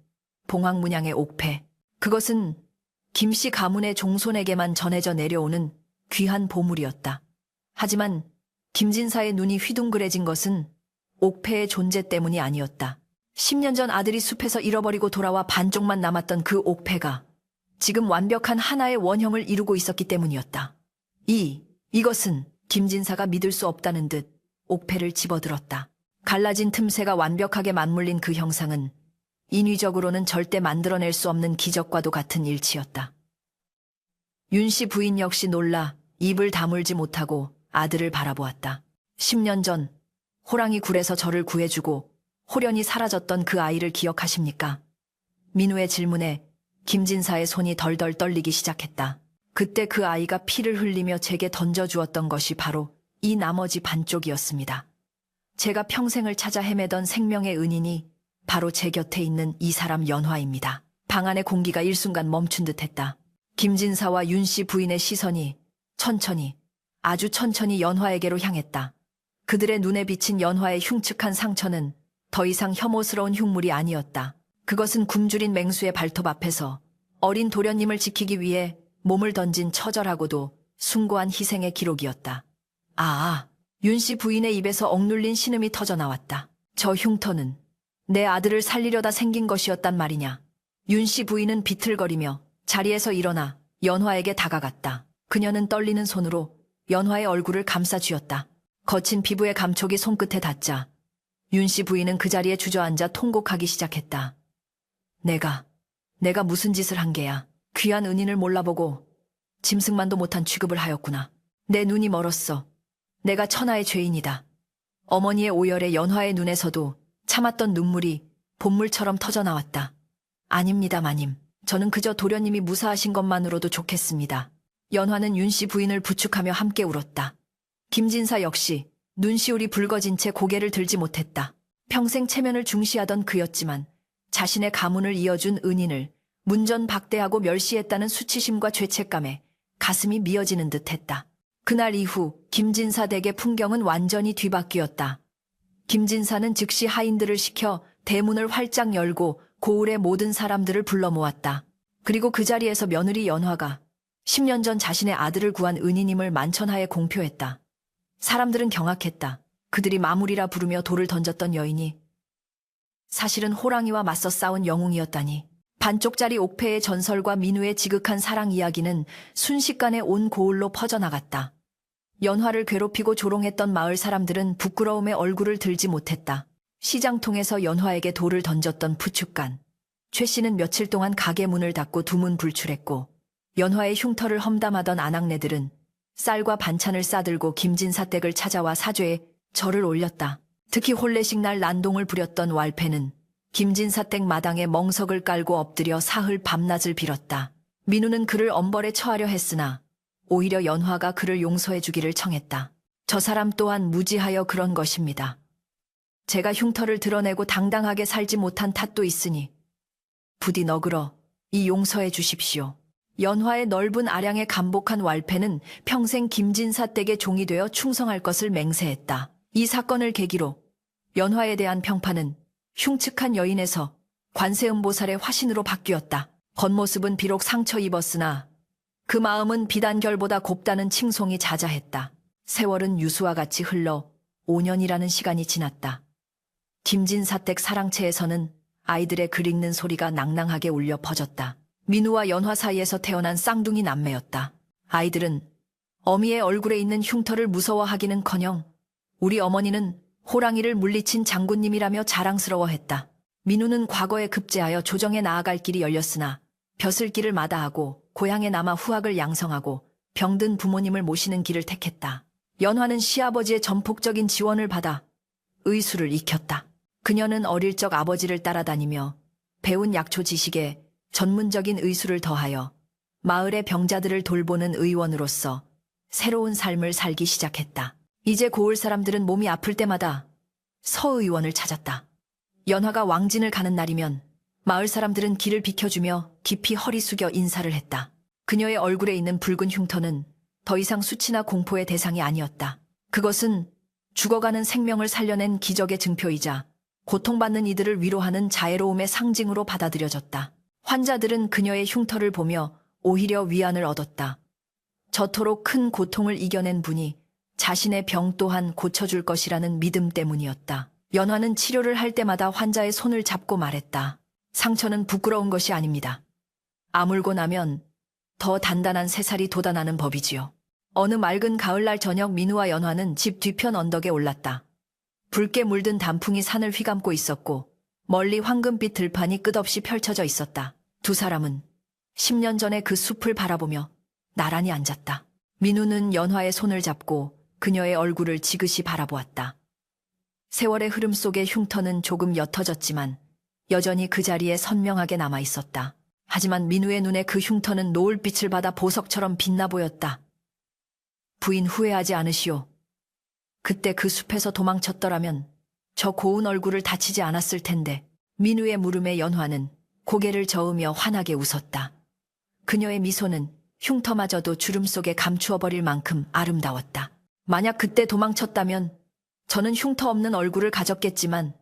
S1: 봉황문양의 옥패. 그것은 김씨 가문의 종손에게만 전해져 내려오는 귀한 보물이었다. 하지만 김진사의 눈이 휘둥그레진 것은 옥패의 존재 때문이 아니었다. 10년 전 아들이 숲에서 잃어버리고 돌아와 반쪽만 남았던 그 옥패가 지금 완벽한 하나의 원형을 이루고 있었기 때문이었다. 이것은 김진사가 믿을 수 없다는 듯 옥패를 집어들었다. 갈라진 틈새가 완벽하게 맞물린 그 형상은 인위적으로는 절대 만들어낼 수 없는 기적과도 같은 일치였다. 윤씨 부인 역시 놀라 입을 다물지 못하고 아들을 바라보았다. 10년 전 호랑이 굴에서 저를 구해주고 호련히 사라졌던 그 아이를 기억하십니까? 민우의 질문에 김진사의 손이 덜덜 떨리기 시작했다. 그때 그 아이가 피를 흘리며 제게 던져주었던 것이 바로 이 나머지 반쪽이었습니다. 제가 평생을 찾아 헤매던 생명의 은인이 바로 제 곁에 있는 이 사람 연화입니다. 방 안의 공기가 일순간 멈춘 듯했다. 김진사와 윤씨 부인의 시선이 천천히, 아주 천천히 연화에게로 향했다. 그들의 눈에 비친 연화의 흉측한 상처는 더 이상 혐오스러운 흉물이 아니었다. 그것은 굶주린 맹수의 발톱 앞에서 어린 도련님을 지키기 위해 몸을 던진 처절하고도 숭고한 희생의 기록이었다. 윤씨 부인의 입에서 억눌린 신음이 터져나왔다. 저 흉터는 내 아들을 살리려다 생긴 것이었단 말이냐. 윤씨 부인은 비틀거리며 자리에서 일어나 연화에게 다가갔다. 그녀는 떨리는 손으로 연화의 얼굴을 감싸 쥐었다. 거친 피부의 감촉이 손끝에 닿자 윤씨 부인은 그 자리에 주저앉아 통곡하기 시작했다. 내가 무슨 짓을 한 게야. 귀한 은인을 몰라보고 짐승만도 못한 취급을 하였구나. 내 눈이 멀었어. 내가 천하의 죄인이다. 어머니의 오열에 연화의 눈에서도 참았던 눈물이 봇물처럼 터져나왔다. 아닙니다, 마님. 저는 그저 도련님이 무사하신 것만으로도 좋겠습니다. 연화는 윤씨 부인을 부축하며 함께 울었다. 김진사 역시 눈시울이 붉어진 채 고개를 들지 못했다. 평생 체면을 중시하던 그였지만 자신의 가문을 이어준 은인을 문전박대하고 멸시했다는 수치심과 죄책감에 가슴이 미어지는 듯했다. 그날 이후 김진사 댁의 풍경은 완전히 뒤바뀌었다. 김진사는 즉시 하인들을 시켜 대문을 활짝 열고 고을의 모든 사람들을 불러 모았다. 그리고 그 자리에서 며느리 연화가 10년 전 자신의 아들을 구한 은인임을 만천하에 공표했다. 사람들은 경악했다. 그들이 마무리라 부르며 돌을 던졌던 여인이 사실은 호랑이와 맞서 싸운 영웅이었다니. 반쪽짜리 옥패의 전설과 민우의 지극한 사랑 이야기는 순식간에 온 고을로 퍼져나갔다. 연화를 괴롭히고 조롱했던 마을 사람들은 부끄러움에 얼굴을 들지 못했다. 시장통에서 연화에게 돌을 던졌던 푸축간 최 씨는 며칠 동안 가게 문을 닫고 두문 불출했고 연화의 흉터를 험담하던 아낙네들은 쌀과 반찬을 싸들고 김진사 댁을 찾아와 사죄에 절을 올렸다. 특히 혼례식 날 난동을 부렸던 왈패는 김진사 댁 마당에 멍석을 깔고 엎드려 사흘 밤낮을 빌었다. 민우는 그를 엄벌에 처하려 했으나 오히려 연화가 그를 용서해 주기를 청했다. 저 사람 또한 무지하여 그런 것입니다. 제가 흉터를 드러내고 당당하게 살지 못한 탓도 있으니 부디 너그러 이 용서해 주십시오. 연화의 넓은 아량에 감복한 왈패는 평생 김진사 댁의 종이 되어 충성할 것을 맹세했다. 이 사건을 계기로 연화에 대한 평판은 흉측한 여인에서 관세음보살의 화신으로 바뀌었다. 겉모습은 비록 상처 입었으나 그 마음은 비단결보다 곱다는 칭송이 자자했다. 세월은 유수와 같이 흘러 5년이라는 시간이 지났다. 김진사 댁 사랑채에서는 아이들의 글 읽는 소리가 낭낭하게 울려 퍼졌다. 민우와 연화 사이에서 태어난 쌍둥이 남매였다. 아이들은 어미의 얼굴에 있는 흉터를 무서워하기는커녕 우리 어머니는 호랑이를 물리친 장군님이라며 자랑스러워했다. 민우는 과거에 급제하여 조정에 나아갈 길이 열렸으나 벼슬길을 마다하고 고향에 남아 후학을 양성하고 병든 부모님을 모시는 길을 택했다. 연화는 시아버지의 전폭적인 지원을 받아 의수를 익혔다. 그녀는 어릴 적 아버지를 따라다니며 배운 약초 지식에 전문적인 의수를 더하여 마을의 병자들을 돌보는 의원으로서 새로운 삶을 살기 시작했다. 이제 고을 사람들은 몸이 아플 때마다 서의원을 찾았다. 연화가 왕진을 가는 날이면 마을 사람들은 길을 비켜주며 깊이 허리 숙여 인사를 했다. 그녀의 얼굴에 있는 붉은 흉터는 더 이상 수치나 공포의 대상이 아니었다. 그것은 죽어가는 생명을 살려낸 기적의 증표이자 고통받는 이들을 위로하는 자애로움의 상징으로 받아들여졌다. 환자들은 그녀의 흉터를 보며 오히려 위안을 얻었다. 저토록 큰 고통을 이겨낸 분이 자신의 병 또한 고쳐줄 것이라는 믿음 때문이었다. 연화는 치료를 할 때마다 환자의 손을 잡고 말했다. 상처는 부끄러운 것이 아닙니다. 아물고 나면 더 단단한 새살이 돋아나는 법이지요. 어느 맑은 가을날 저녁 민우와 연화는 집 뒤편 언덕에 올랐다. 붉게 물든 단풍이 산을 휘감고 있었고 멀리 황금빛 들판이 끝없이 펼쳐져 있었다. 두 사람은 10년 전에 그 숲을 바라보며 나란히 앉았다. 민우는 연화의 손을 잡고 그녀의 얼굴을 지그시 바라보았다. 세월의 흐름 속의 흉터는 조금 옅어졌지만 여전히 그 자리에 선명하게 남아 있었다. 하지만 민우의 눈에 그 흉터는 노을빛을 받아 보석처럼 빛나 보였다. 부인 후회하지 않으시오. 그때 그 숲에서 도망쳤더라면 저 고운 얼굴을 다치지 않았을 텐데. 민우의 물음에 연화는 고개를 저으며 환하게 웃었다. 그녀의 미소는 흉터마저도 주름 속에 감추어버릴 만큼 아름다웠다. 만약 그때 도망쳤다면 저는 흉터 없는 얼굴을 가졌겠지만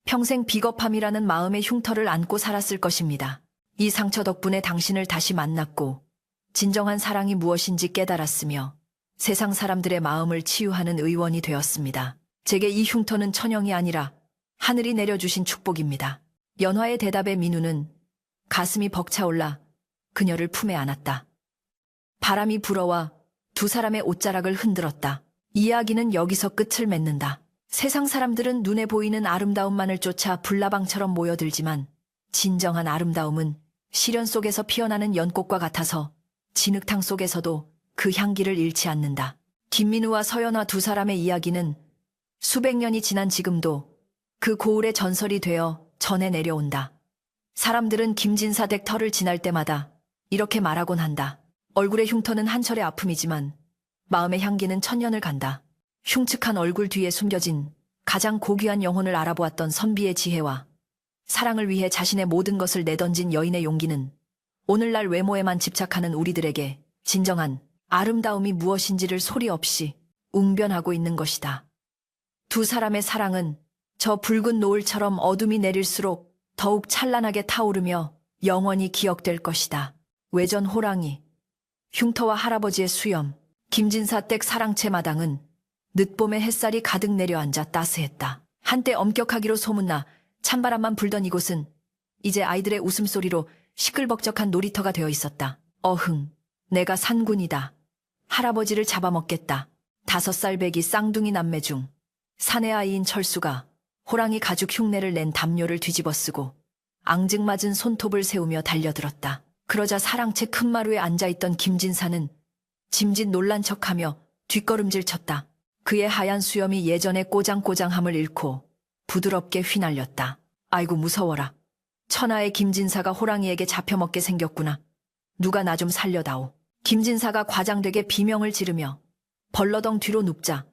S1: 평생 비겁함이라는 마음의 흉터를 안고 살았을 것입니다. 이 상처 덕분에 당신을 다시 만났고 진정한 사랑이 무엇인지 깨달았으며 세상 사람들의 마음을 치유하는 의원이 되었습니다. 제게 이 흉터는 천영이 아니라 하늘이 내려주신 축복입니다. 연화의 대답에 민우는 가슴이 벅차올라 그녀를 품에 안았다. 바람이 불어와 두 사람의 옷자락을 흔들었다. 이야기는 여기서 끝을 맺는다. 세상 사람들은 눈에 보이는 아름다움만을 쫓아 불나방처럼 모여들지만 진정한 아름다움은 시련 속에서 피어나는 연꽃과 같아서 진흙탕 속에서도 그 향기를 잃지 않는다. 김민우와 서연화 두 사람의 이야기는 수백 년이 지난 지금도 그 고을의 전설이 되어 전해 내려온다. 사람들은 김진사 댁 터를 지날 때마다 이렇게 말하곤 한다. 얼굴의 흉터는 한철의 아픔이지만 마음의 향기는 천년을 간다. 흉측한 얼굴 뒤에 숨겨진 가장 고귀한 영혼을 알아보았던 선비의 지혜와 사랑을 위해 자신의 모든 것을 내던진 여인의 용기는 오늘날 외모에만 집착하는 우리들에게 진정한 아름다움이 무엇인지를 소리 없이 웅변하고 있는 것이다. 두 사람의 사랑은 저 붉은 노을처럼 어둠이 내릴수록 더욱 찬란하게 타오르며 영원히 기억될 것이다. 외전 호랑이, 흉터와 할아버지의 수염, 김진사 댁 사랑채 마당은 늦봄의 햇살이 가득 내려앉아 따스했다. 한때 엄격하기로 소문나 찬바람만 불던 이곳은 이제 아이들의 웃음소리로 시끌벅적한 놀이터가 되어 있었다. 어흥, 내가 산군이다. 할아버지를 잡아먹겠다. 5살 배기 쌍둥이 남매 중 사내 아이인 철수가 호랑이 가죽 흉내를 낸 담요를 뒤집어쓰고 앙증맞은 손톱을 세우며 달려들었다. 그러자 사랑채 큰 마루에 앉아있던 김진사는 짐짓 놀란 척하며 뒷걸음질 쳤다. 그의 하얀 수염이 예전의 꼬장꼬장함을 잃고 부드럽게 휘날렸다. 아이고 무서워라. 천하의 김진사가 호랑이에게 잡혀먹게 생겼구나. 누가 나 좀 살려다오. 김진사가 과장되게 비명을 지르며 벌러덩 뒤로 눕자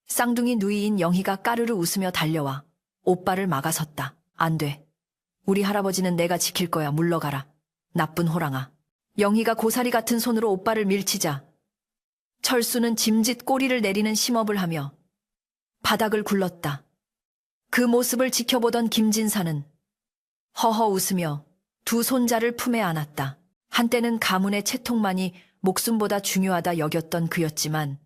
S1: 쌍둥이 누이인 영희가 까르르 웃으며 달려와 오빠를 막아섰다. 안 돼. 우리 할아버지는 내가 지킬 거야. 물러가라. 나쁜 호랑아. 영희가 고사리 같은 손으로 오빠를 밀치자 철수는 짐짓 꼬리를 내리는 심업을 하며 바닥을 굴렀다. 그 모습을 지켜보던 김진사는 허허 웃으며 두 손자를 품에 안았다. 한때는 가문의 채통만이 목숨보다 중요하다 여겼던 그였지만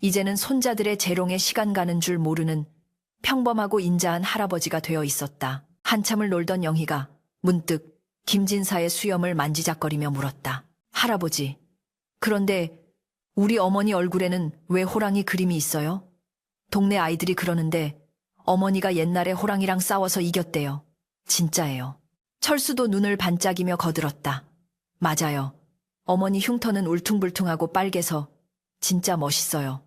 S1: 이제는 손자들의 재롱에 시간 가는 줄 모르는 평범하고 인자한 할아버지가 되어 있었다. 한참을 놀던 영희가 문득 김진사의 수염을 만지작거리며 물었다. 할아버지, 그런데 우리 어머니 얼굴에는 왜 호랑이 그림이 있어요? 동네 아이들이 그러는데 어머니가 옛날에 호랑이랑 싸워서 이겼대요. 진짜예요. 철수도 눈을 반짝이며 거들었다. 맞아요. 어머니 흉터는 울퉁불퉁하고 빨개서 진짜 멋있어요.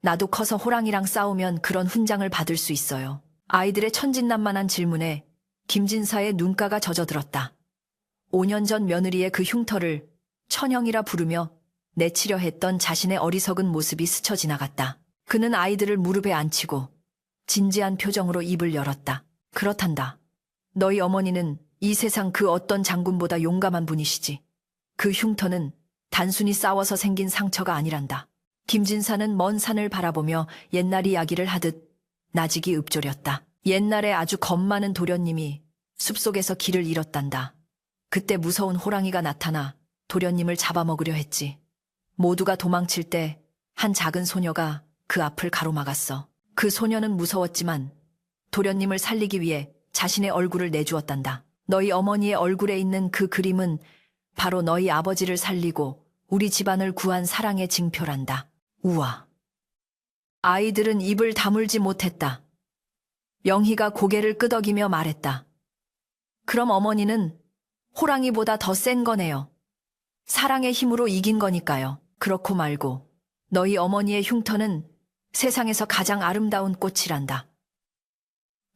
S1: 나도 커서 호랑이랑 싸우면 그런 훈장을 받을 수 있어요. 아이들의 천진난만한 질문에 김진사의 눈가가 젖어들었다. 5년 전 며느리의 그 흉터를 천영이라 부르며 내치려 했던 자신의 어리석은 모습이 스쳐 지나갔다. 그는 아이들을 무릎에 앉히고 진지한 표정으로 입을 열었다. 그렇단다. 너희 어머니는 이 세상 그 어떤 장군보다 용감한 분이시지. 그 흉터는 단순히 싸워서 생긴 상처가 아니란다. 김진사는 먼 산을 바라보며 옛날 이야기를 하듯 나직이 읊조렸다. 옛날에 아주 겁 많은 도련님이 숲속에서 길을 잃었단다. 그때 무서운 호랑이가 나타나 도련님을 잡아먹으려 했지. 모두가 도망칠 때 한 작은 소녀가 그 앞을 가로막았어. 그 소녀는 무서웠지만 도련님을 살리기 위해 자신의 얼굴을 내주었단다. 너희 어머니의 얼굴에 있는 그 그림은 바로 너희 아버지를 살리고 우리 집안을 구한 사랑의 징표란다. 우와. 아이들은 입을 다물지 못했다. 영희가 고개를 끄덕이며 말했다. 그럼 어머니는 호랑이보다 더 센 거네요. 사랑의 힘으로 이긴 거니까요. 그렇고 말고 너희 어머니의 흉터는 세상에서 가장 아름다운 꽃이란다.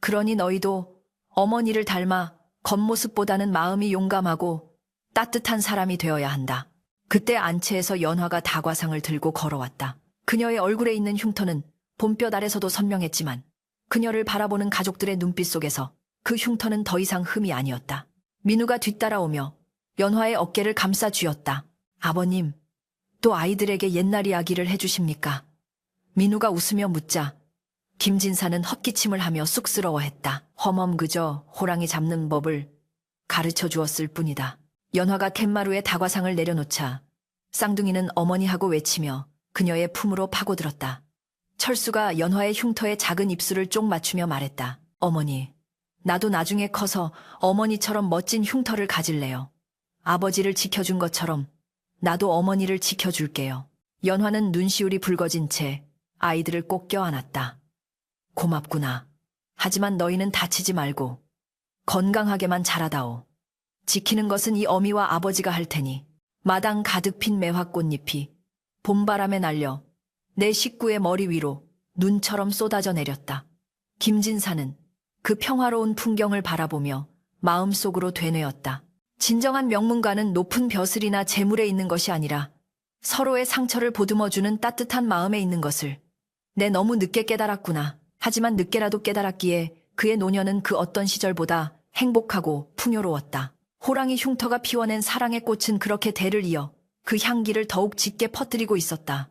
S1: 그러니 너희도 어머니를 닮아 겉모습보다는 마음이 용감하고 따뜻한 사람이 되어야 한다. 그때 안채에서 연화가 다과상을 들고 걸어왔다. 그녀의 얼굴에 있는 흉터는 봄볕 아래서도 선명했지만 그녀를 바라보는 가족들의 눈빛 속에서 그 흉터는 더 이상 흠이 아니었다. 민우가 뒤따라오며 연화의 어깨를 감싸 쥐었다. 아버님, 또 아이들에게 옛날 이야기를 해주십니까? 민우가 웃으며 묻자 김진사는 헛기침을 하며 쑥스러워했다. 험험 그저 호랑이 잡는 법을 가르쳐 주었을 뿐이다. 연화가 캔마루에 다과상을 내려놓자 쌍둥이는 어머니하고 외치며 그녀의 품으로 파고들었다. 철수가 연화의 흉터에 작은 입술을 쪽 맞추며 말했다. 어머니, 나도 나중에 커서 어머니처럼 멋진 흉터를 가질래요. 아버지를 지켜준 것처럼 나도 어머니를 지켜줄게요. 연화는 눈시울이 붉어진 채 아이들을 꼭 껴안았다. 고맙구나. 하지만 너희는 다치지 말고 건강하게만 자라다오. 지키는 것은 이 어미와 아버지가 할 테니. 마당 가득 핀 매화꽃잎이 봄바람에 날려 내 식구의 머리 위로 눈처럼 쏟아져 내렸다. 김진사는 그 평화로운 풍경을 바라보며 마음속으로 되뇌었다. 진정한 명문가는 높은 벼슬이나 재물에 있는 것이 아니라 서로의 상처를 보듬어주는 따뜻한 마음에 있는 것을 내 너무 늦게 깨달았구나. 하지만 늦게라도 깨달았기에 그의 노년은 그 어떤 시절보다 행복하고 풍요로웠다. 호랑이 흉터가 피워낸 사랑의 꽃은 그렇게 대를 이어 그 향기를 더욱 짙게 퍼뜨리고 있었다.